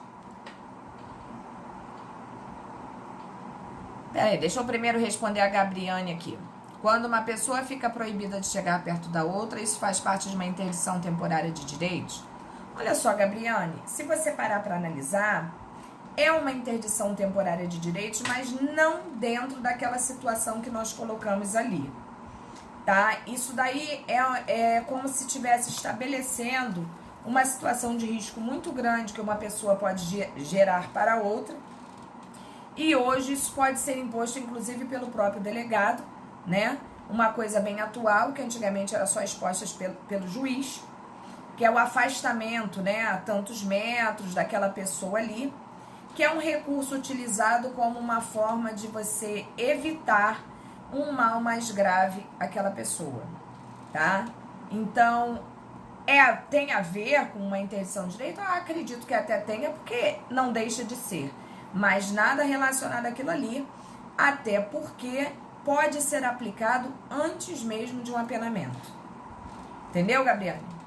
Peraí, deixa eu primeiro responder a Gabriane aqui. Quando uma pessoa fica proibida de chegar perto da outra, isso faz parte de uma interdição temporária de direitos? Olha só, Gabriane, se você parar para analisar, é uma interdição temporária de direitos, mas não dentro daquela situação que nós colocamos ali. Tá? Isso daí é como se estivesse estabelecendo uma situação de risco muito grande que uma pessoa pode gerar para outra. E hoje isso pode ser imposto, inclusive, pelo próprio delegado, né? Uma coisa bem atual, que antigamente era só exposta pelo juiz, que é o afastamento, né, a tantos metros daquela pessoa ali, que é um recurso utilizado como uma forma de você evitar um mal mais grave àquela pessoa, tá? Então, tem a ver com uma interdição de direito? Acredito que até tenha, porque não deixa de ser. Mas nada relacionado àquilo ali, até porque pode ser aplicado antes mesmo de um apenamento. Entendeu, Gabriela?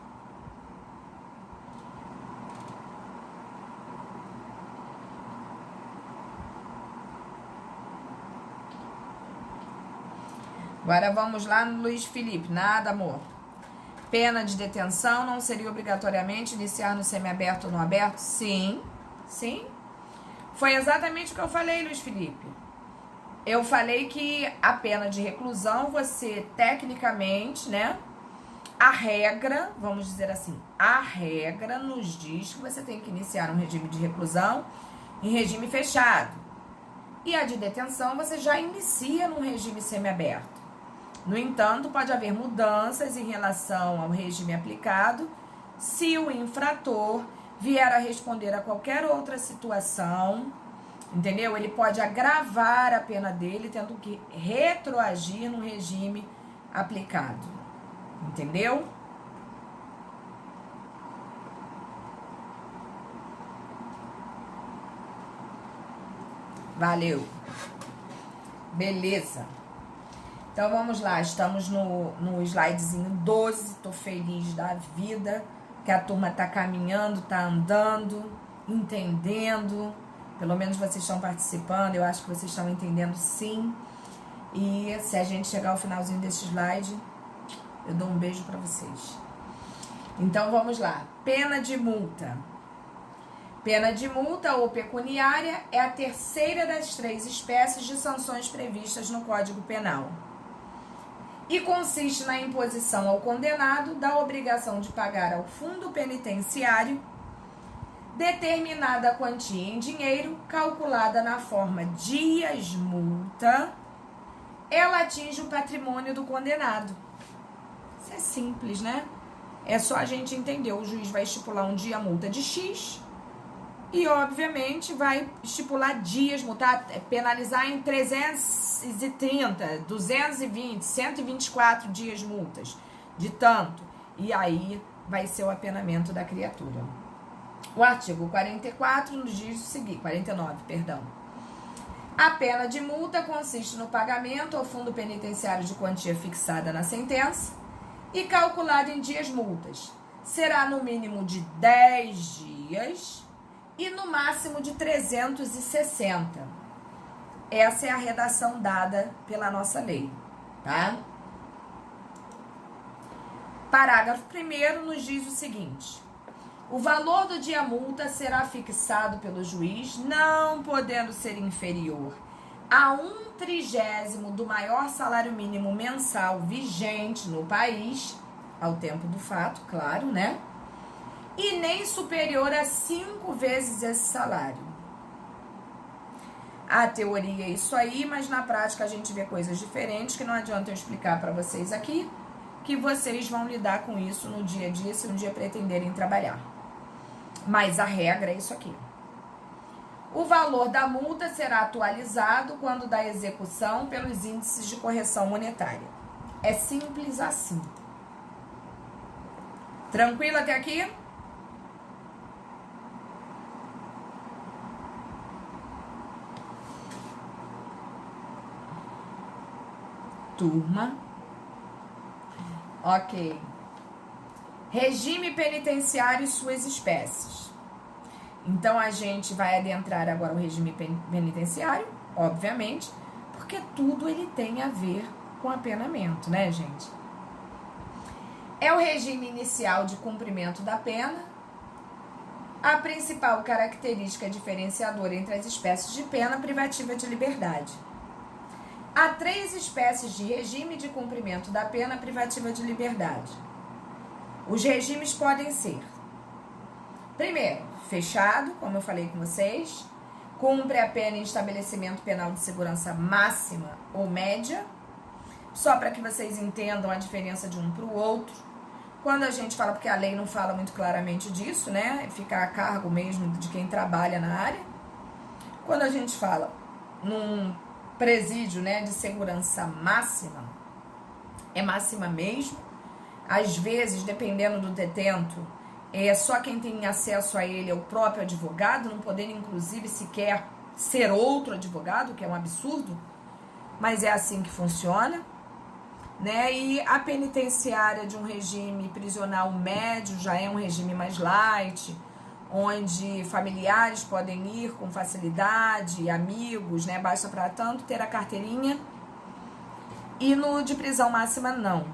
Agora vamos lá no Luiz Felipe. Nada, amor. Pena de detenção não seria obrigatoriamente iniciar no semiaberto ou no aberto? Sim, sim. Foi exatamente o que eu falei, Luiz Felipe. Eu falei que a pena de reclusão, você tecnicamente, né? A regra, vamos dizer assim, a regra nos diz que você tem que iniciar um regime de reclusão em regime fechado. E a de detenção você já inicia num regime semiaberto. No entanto, pode haver mudanças em relação ao regime aplicado se o infrator vier a responder a qualquer outra situação, entendeu? Ele pode agravar a pena dele, tendo que retroagir no regime aplicado, entendeu? Valeu. Beleza. Então vamos lá, estamos no slidezinho 12, tô feliz da vida, que a turma tá caminhando, tá andando, entendendo, pelo menos vocês estão participando, eu acho que vocês estão entendendo sim, e se a gente chegar ao finalzinho desse slide, eu dou um beijo pra vocês. Então vamos lá, pena de multa. Pena de multa ou pecuniária é a terceira das 3 espécies de sanções previstas no Código Penal. E consiste na imposição ao condenado da obrigação de pagar ao fundo penitenciário determinada quantia em dinheiro, calculada na forma dias-multa, ela atinge o patrimônio do condenado. Isso é simples, né? É só a gente entender, o juiz vai estipular um dia-multa de X, E, obviamente, vai estipular dias, multar, penalizar em 330, 220, 124 dias multas, de tanto. E aí vai ser o apenamento da criatura. O artigo 44 nos diz o seguinte, 49, perdão. A pena de multa consiste no pagamento ao fundo penitenciário de quantia fixada na sentença e calculada em dias multas. Será no mínimo de 10 dias e no máximo de 360. Essa é a redação dada pela nossa lei, tá? Parágrafo 1º nos diz o seguinte: o valor do dia multa será fixado pelo juiz, não podendo ser inferior a 1/30 do maior salário mínimo mensal vigente no país, ao tempo do fato, claro, né? E nem superior a 5 vezes esse salário. A teoria é isso aí, mas na prática a gente vê coisas diferentes que não adianta eu explicar para vocês aqui, que vocês vão lidar com isso no dia a dia, se um dia pretenderem trabalhar. Mas a regra é isso aqui. O valor da multa será atualizado quando da execução pelos índices de correção monetária. É simples assim. Tranquilo até aqui? Turma. Ok. Regime penitenciário e suas espécies. Então, a gente vai adentrar agora o regime penitenciário, obviamente, porque tudo ele tem a ver com apenamento, né, gente? É o regime inicial de cumprimento da pena. A principal característica diferenciadora entre as espécies de pena privativa de liberdade. Há 3 espécies de regime de cumprimento da pena privativa de liberdade. Os regimes podem ser: primeiro, fechado, como eu falei com vocês, cumpre a pena em estabelecimento penal de segurança máxima ou média, só para que vocês entendam a diferença de um para o outro. Quando a gente fala, porque a lei não fala muito claramente disso, né? Fica a cargo mesmo de quem trabalha na área. Quando a gente fala num presídio, né, de segurança máxima, é máxima mesmo. Às vezes, dependendo do detento, só quem tem acesso a ele é o próprio advogado, não podendo, inclusive, sequer ser outro advogado, que é um absurdo, mas é assim que funciona, né? E a penitenciária de um regime prisional médio já é um regime mais light, onde familiares podem ir com facilidade, amigos, né? Basta para tanto ter a carteirinha. E no de prisão máxima, não,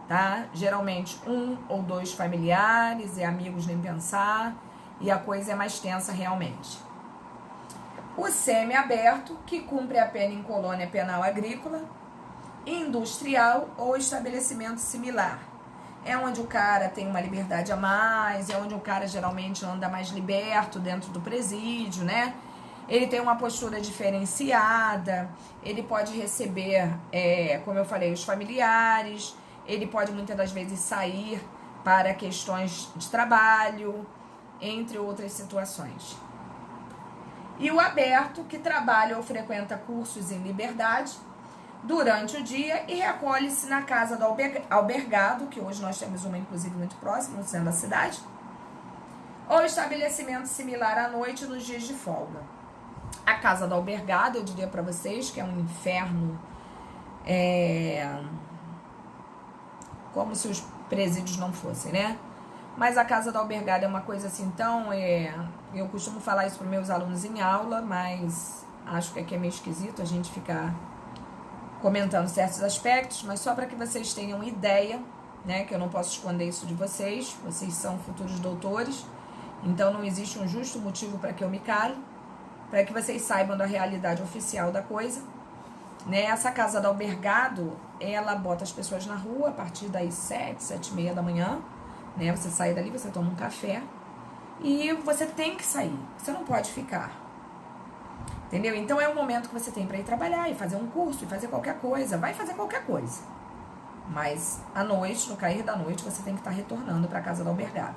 tá? Geralmente 1 ou 2 familiares e amigos nem pensar, e a coisa é mais tensa realmente. O semiaberto, que cumpre a pena em colônia penal agrícola, industrial ou estabelecimento similar. É onde o cara tem uma liberdade a mais, é onde o cara geralmente anda mais liberto dentro do presídio, né? Ele tem uma postura diferenciada, ele pode receber, como eu falei, os familiares, ele pode muitas das vezes sair para questões de trabalho, entre outras situações. E o aberto, que trabalha ou frequenta cursos em liberdade durante o dia e recolhe-se na casa do albergado, que hoje nós temos uma, inclusive, muito próxima, no centro da cidade, ou estabelecimento similar à noite nos dias de folga. A casa do albergado, eu diria para vocês que é um inferno, como se os presídios não fossem, né? Mas a casa do albergado é uma coisa assim, então, eu costumo falar isso para meus alunos em aula, mas acho que aqui é meio esquisito a gente ficar comentando certos aspectos, mas só para que vocês tenham ideia, né, que eu não posso esconder isso de vocês são futuros doutores, então não existe um justo motivo para que eu me cale, para que vocês saibam da realidade oficial da coisa, né? Essa casa do albergado, ela bota as pessoas na rua a partir das 7, 7h30 da manhã, né? Você sai dali, você toma um café e você tem que sair, você não pode ficar. Entendeu? Então é o momento que você tem para ir trabalhar e fazer um curso e fazer qualquer coisa. Vai fazer qualquer coisa. Mas à noite, no cair da noite, você tem que estar retornando para a casa do albergado.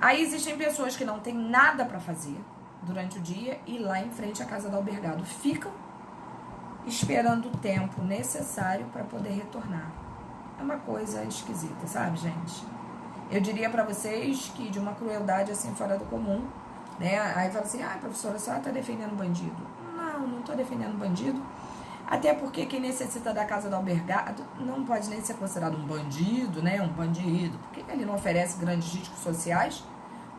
Aí existem pessoas que não têm nada para fazer durante o dia e lá em frente à casa do albergado ficam esperando o tempo necessário para poder retornar. É uma coisa esquisita, sabe, gente? Eu diria para vocês que de uma crueldade assim fora do comum, né? Aí fala assim, professora, a senhora tá defendendo bandido. Não tô defendendo bandido. Até porque quem necessita da casa do albergado não pode nem ser considerado um bandido, né? Um bandido. Porque ele não oferece grandes riscos sociais,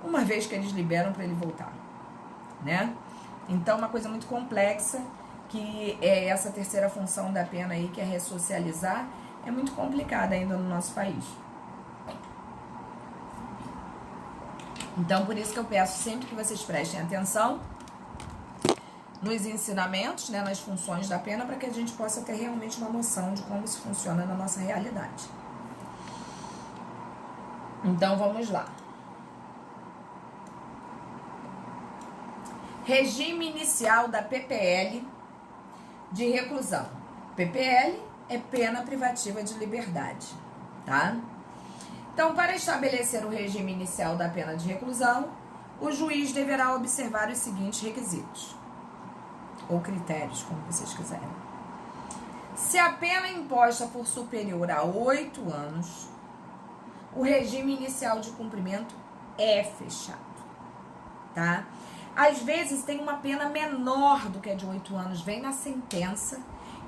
uma vez que eles liberam para ele voltar, né? Então, uma coisa muito complexa, que é essa terceira função da pena aí, que é ressocializar, é muito complicada ainda no nosso país. Então, por isso que eu peço sempre que vocês prestem atenção nos ensinamentos, né, nas funções da pena, para que a gente possa ter realmente uma noção de como isso funciona na nossa realidade. Então, vamos lá. Regime inicial da PPL de reclusão. PPL é pena privativa de liberdade, tá? Então, para estabelecer o regime inicial da pena de reclusão, o juiz deverá observar os seguintes requisitos, ou critérios, como vocês quiserem. Se a pena imposta for superior a 8 anos, o regime inicial de cumprimento é fechado, tá? Às vezes tem uma pena menor do que a de 8 anos, vem na sentença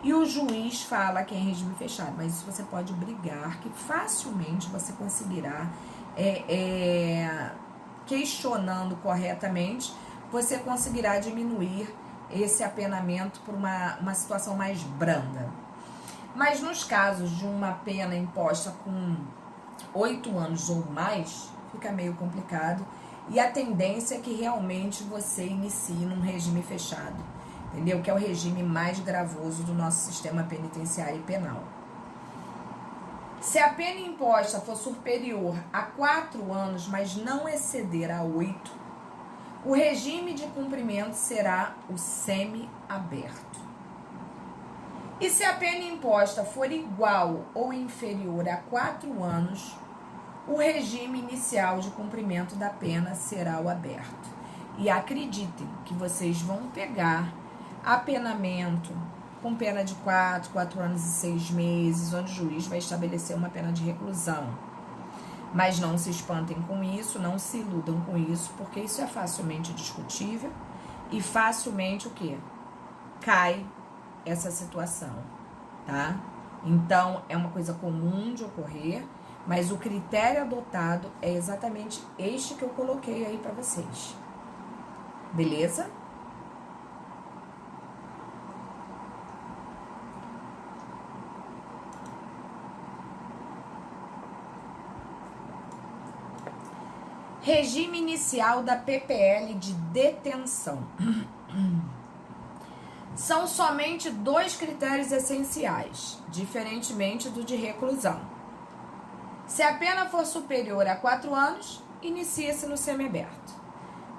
e o juiz fala que é regime fechado, mas isso você pode brigar, que facilmente você conseguirá, questionando corretamente, você conseguirá diminuir esse apenamento por uma situação mais branda. Mas nos casos de uma pena imposta com 8 anos ou mais, fica meio complicado. E a tendência é que realmente você inicie num regime fechado, entendeu? Que é o regime mais gravoso do nosso sistema penitenciário e penal. Se a pena imposta for superior a 4 anos, mas não exceder a 8, o regime de cumprimento será o semi-aberto. E se a pena imposta for igual ou inferior a 4 anos, o regime inicial de cumprimento da pena será o aberto. E acreditem que vocês vão pegar apenamento com pena de 4 anos e 6 meses, onde o juiz vai estabelecer uma pena de reclusão. Mas não se espantem com isso, não se iludam com isso, porque isso é facilmente discutível e facilmente o quê? Cai essa situação, tá? Então, é uma coisa comum de ocorrer, mas o critério adotado é exatamente este que eu coloquei aí para vocês. Beleza? Regime inicial da PPL de detenção. São somente 2 critérios essenciais, diferentemente do de reclusão. Se a pena for superior a 4 anos, inicia-se no semiaberto.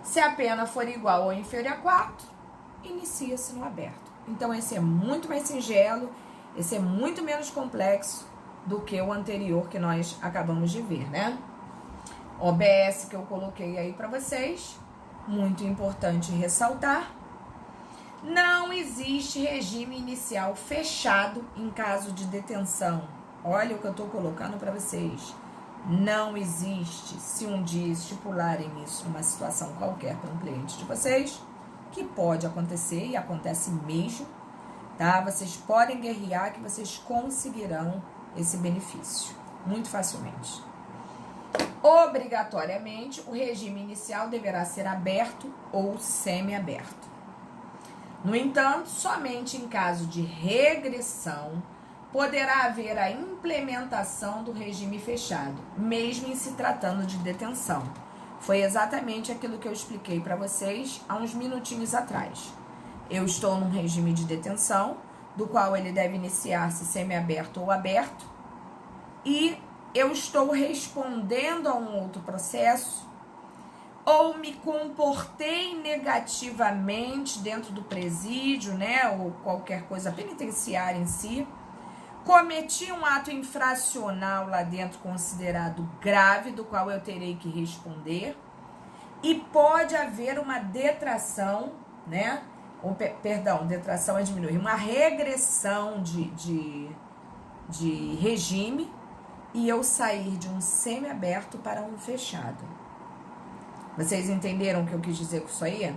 Se a pena for igual ou inferior a 4, inicia-se no aberto. Então, esse é muito mais singelo, esse é muito menos complexo do que o anterior que nós acabamos de ver, né? OBS que eu coloquei aí para vocês, muito importante ressaltar. Não existe regime inicial fechado em caso de detenção. Olha o que eu estou colocando para vocês. Não existe. Se um dia estipularem isso numa situação qualquer para um cliente de vocês, que pode acontecer e acontece mesmo, tá? Vocês podem guerrear que vocês conseguirão esse benefício muito facilmente. Obrigatoriamente, o regime inicial deverá ser aberto ou semi-aberto. No entanto, somente em caso de regressão poderá haver a implementação do regime fechado, mesmo em se tratando de detenção. Foi exatamente aquilo que eu expliquei para vocês há uns minutinhos atrás. Eu estou num regime de detenção, do qual ele deve iniciar-se semi-aberto ou aberto, e eu estou respondendo a um outro processo, ou me comportei negativamente dentro do presídio, né, ou qualquer coisa penitenciária em si, cometi um ato infracional lá dentro considerado grave, do qual eu terei que responder, e pode haver uma detração, né? Perdão, detração é diminuir, uma regressão de regime e eu sair de um semiaberto para um fechado. Vocês entenderam o que eu quis dizer com isso aí?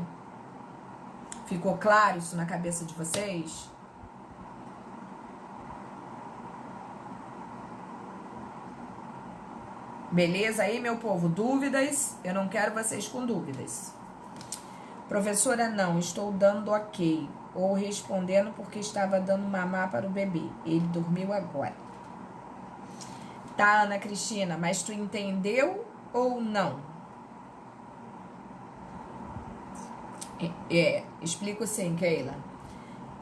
Ficou claro isso na cabeça de vocês? Beleza aí, meu povo? Dúvidas? Eu não quero vocês com dúvidas. Professora, não, estou dando ok. Ou respondendo porque estava dando mamar para o bebê. Ele dormiu agora. Tá, Ana Cristina, mas tu entendeu ou não? Explico sim, Keila.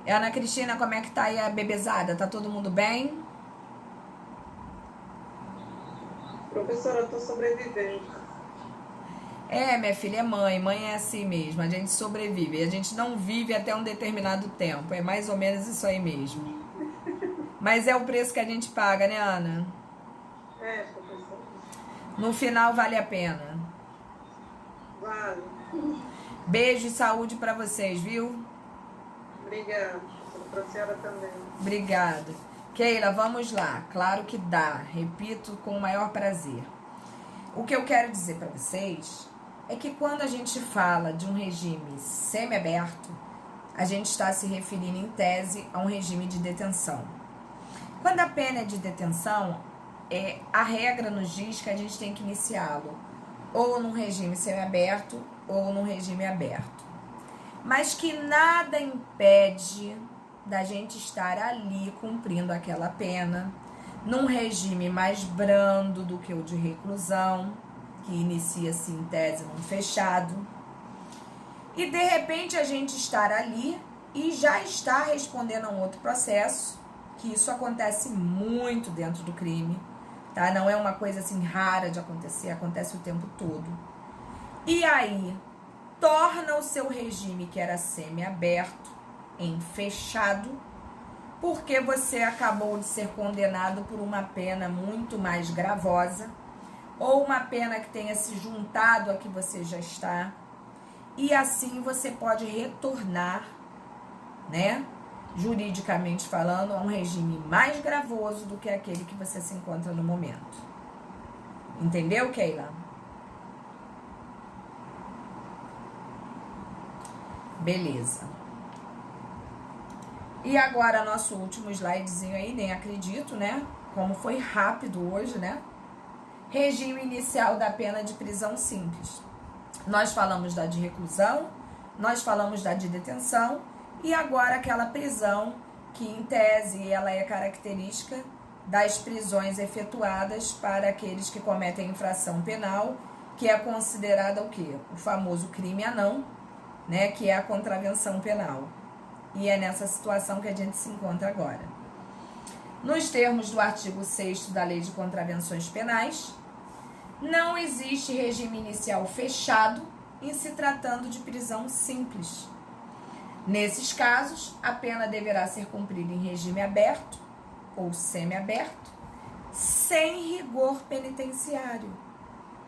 Ana Cristina, como é que tá aí a bebezada? Tá todo mundo bem? Professora, eu tô sobrevivendo. Minha filha, é mãe. Mãe é assim mesmo. A gente sobrevive. A gente não vive até um determinado tempo. É mais ou menos isso aí mesmo. Mas é o preço que a gente paga, né, Ana? Professora. No final vale a pena. Vale. Beijo e saúde pra vocês, viu? Obrigada. Pra senhora também. Obrigada. Keila, vamos lá. Claro que dá. Repito com o maior prazer. O que eu quero dizer para vocês é que quando a gente fala de um regime semiaberto, a gente está se referindo em tese a um regime de detenção. Quando a pena é de detenção, a regra nos diz que a gente tem que iniciá-lo ou num regime semiaberto ou num regime aberto. Mas que nada impede da gente estar ali cumprindo aquela pena, num regime mais brando do que o de reclusão, que inicia-se em tese num fechado, e de repente a gente estar ali e já está respondendo a um outro processo, que isso acontece muito dentro do crime, tá? Não é uma coisa assim rara de acontecer, acontece o tempo todo. E aí, torna o seu regime que era semi-aberto em fechado, porque você acabou de ser condenado por uma pena muito mais gravosa, ou uma pena que tenha se juntado a que você já está, e assim você pode retornar, né, juridicamente falando, a um regime mais gravoso do que aquele que você se encontra no momento. Entendeu, Keila? Beleza. E agora, nosso último slidezinho aí, nem acredito, né? Como foi rápido hoje, né? Regime inicial da pena de prisão simples. Nós falamos da de reclusão, nós falamos da de detenção, e agora aquela prisão que, em tese, ela é característica das prisões efetuadas para aqueles que cometem infração penal, que é considerada o quê? O famoso crime anão, né? Que é a contravenção penal. E é nessa situação que a gente se encontra agora. Nos termos do artigo 6º da Lei de Contravenções Penais, não existe regime inicial fechado em se tratando de prisão simples. Nesses casos, a pena deverá ser cumprida em regime aberto ou semiaberto, sem rigor penitenciário,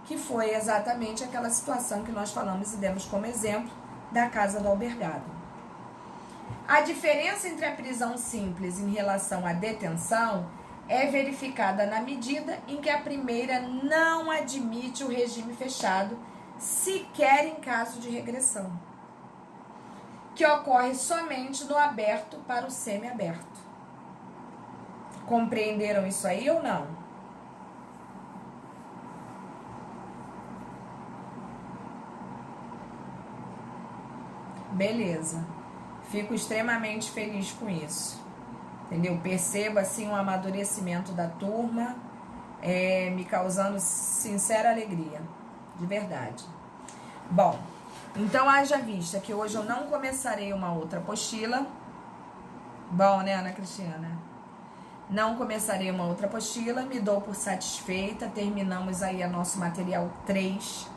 que foi exatamente aquela situação que nós falamos e demos como exemplo da Casa do Albergado. A diferença entre a prisão simples em relação à detenção é verificada na medida em que a primeira não admite o regime fechado, sequer em caso de regressão, que ocorre somente no aberto para o semiaberto. Compreenderam isso aí ou não? Beleza. Fico extremamente feliz com isso. Entendeu? Percebo assim um amadurecimento da turma, me causando sincera alegria, de verdade. Bom, então haja vista que hoje eu não começarei uma outra apostila. Bom, né, Ana Cristina? Não começarei uma outra apostila, me dou por satisfeita, terminamos aí a nosso material 3,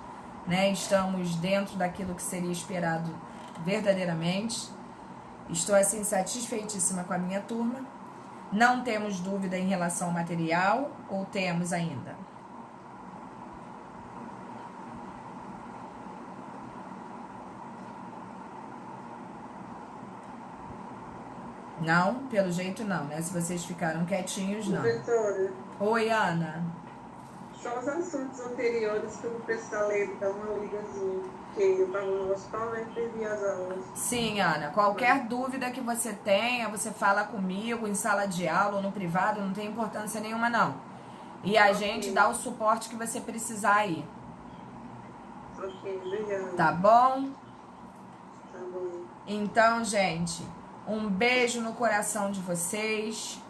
né? Estamos dentro daquilo que seria esperado verdadeiramente. Estou assim satisfeitíssima com a minha turma. Não temos dúvida em relação ao material, ou temos ainda? Não? Pelo jeito não, né? Se vocês ficaram quietinhos, não. Professora, Oi, Ana. só os assuntos anteriores que eu vou precisar ler, dar uma ligazinha, porque eu estava no hospital e perdi as aulas. Sim, Ana. Qualquer dúvida que você tenha, você fala comigo em sala de aula ou no privado, não tem importância nenhuma, não. E a gente dá o suporte que você precisar aí. Ok, obrigada. Tá bom? Tá bom. Então, gente, um beijo no coração de vocês.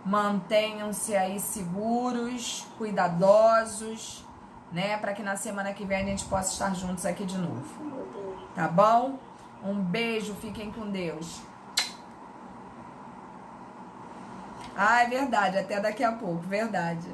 Mantenham-se aí seguros, cuidadosos, né? Para que na semana que vem a gente possa estar juntos aqui de novo. Tá bom? Um beijo, fiquem com Deus. Ah, é verdade, até daqui a pouco, verdade.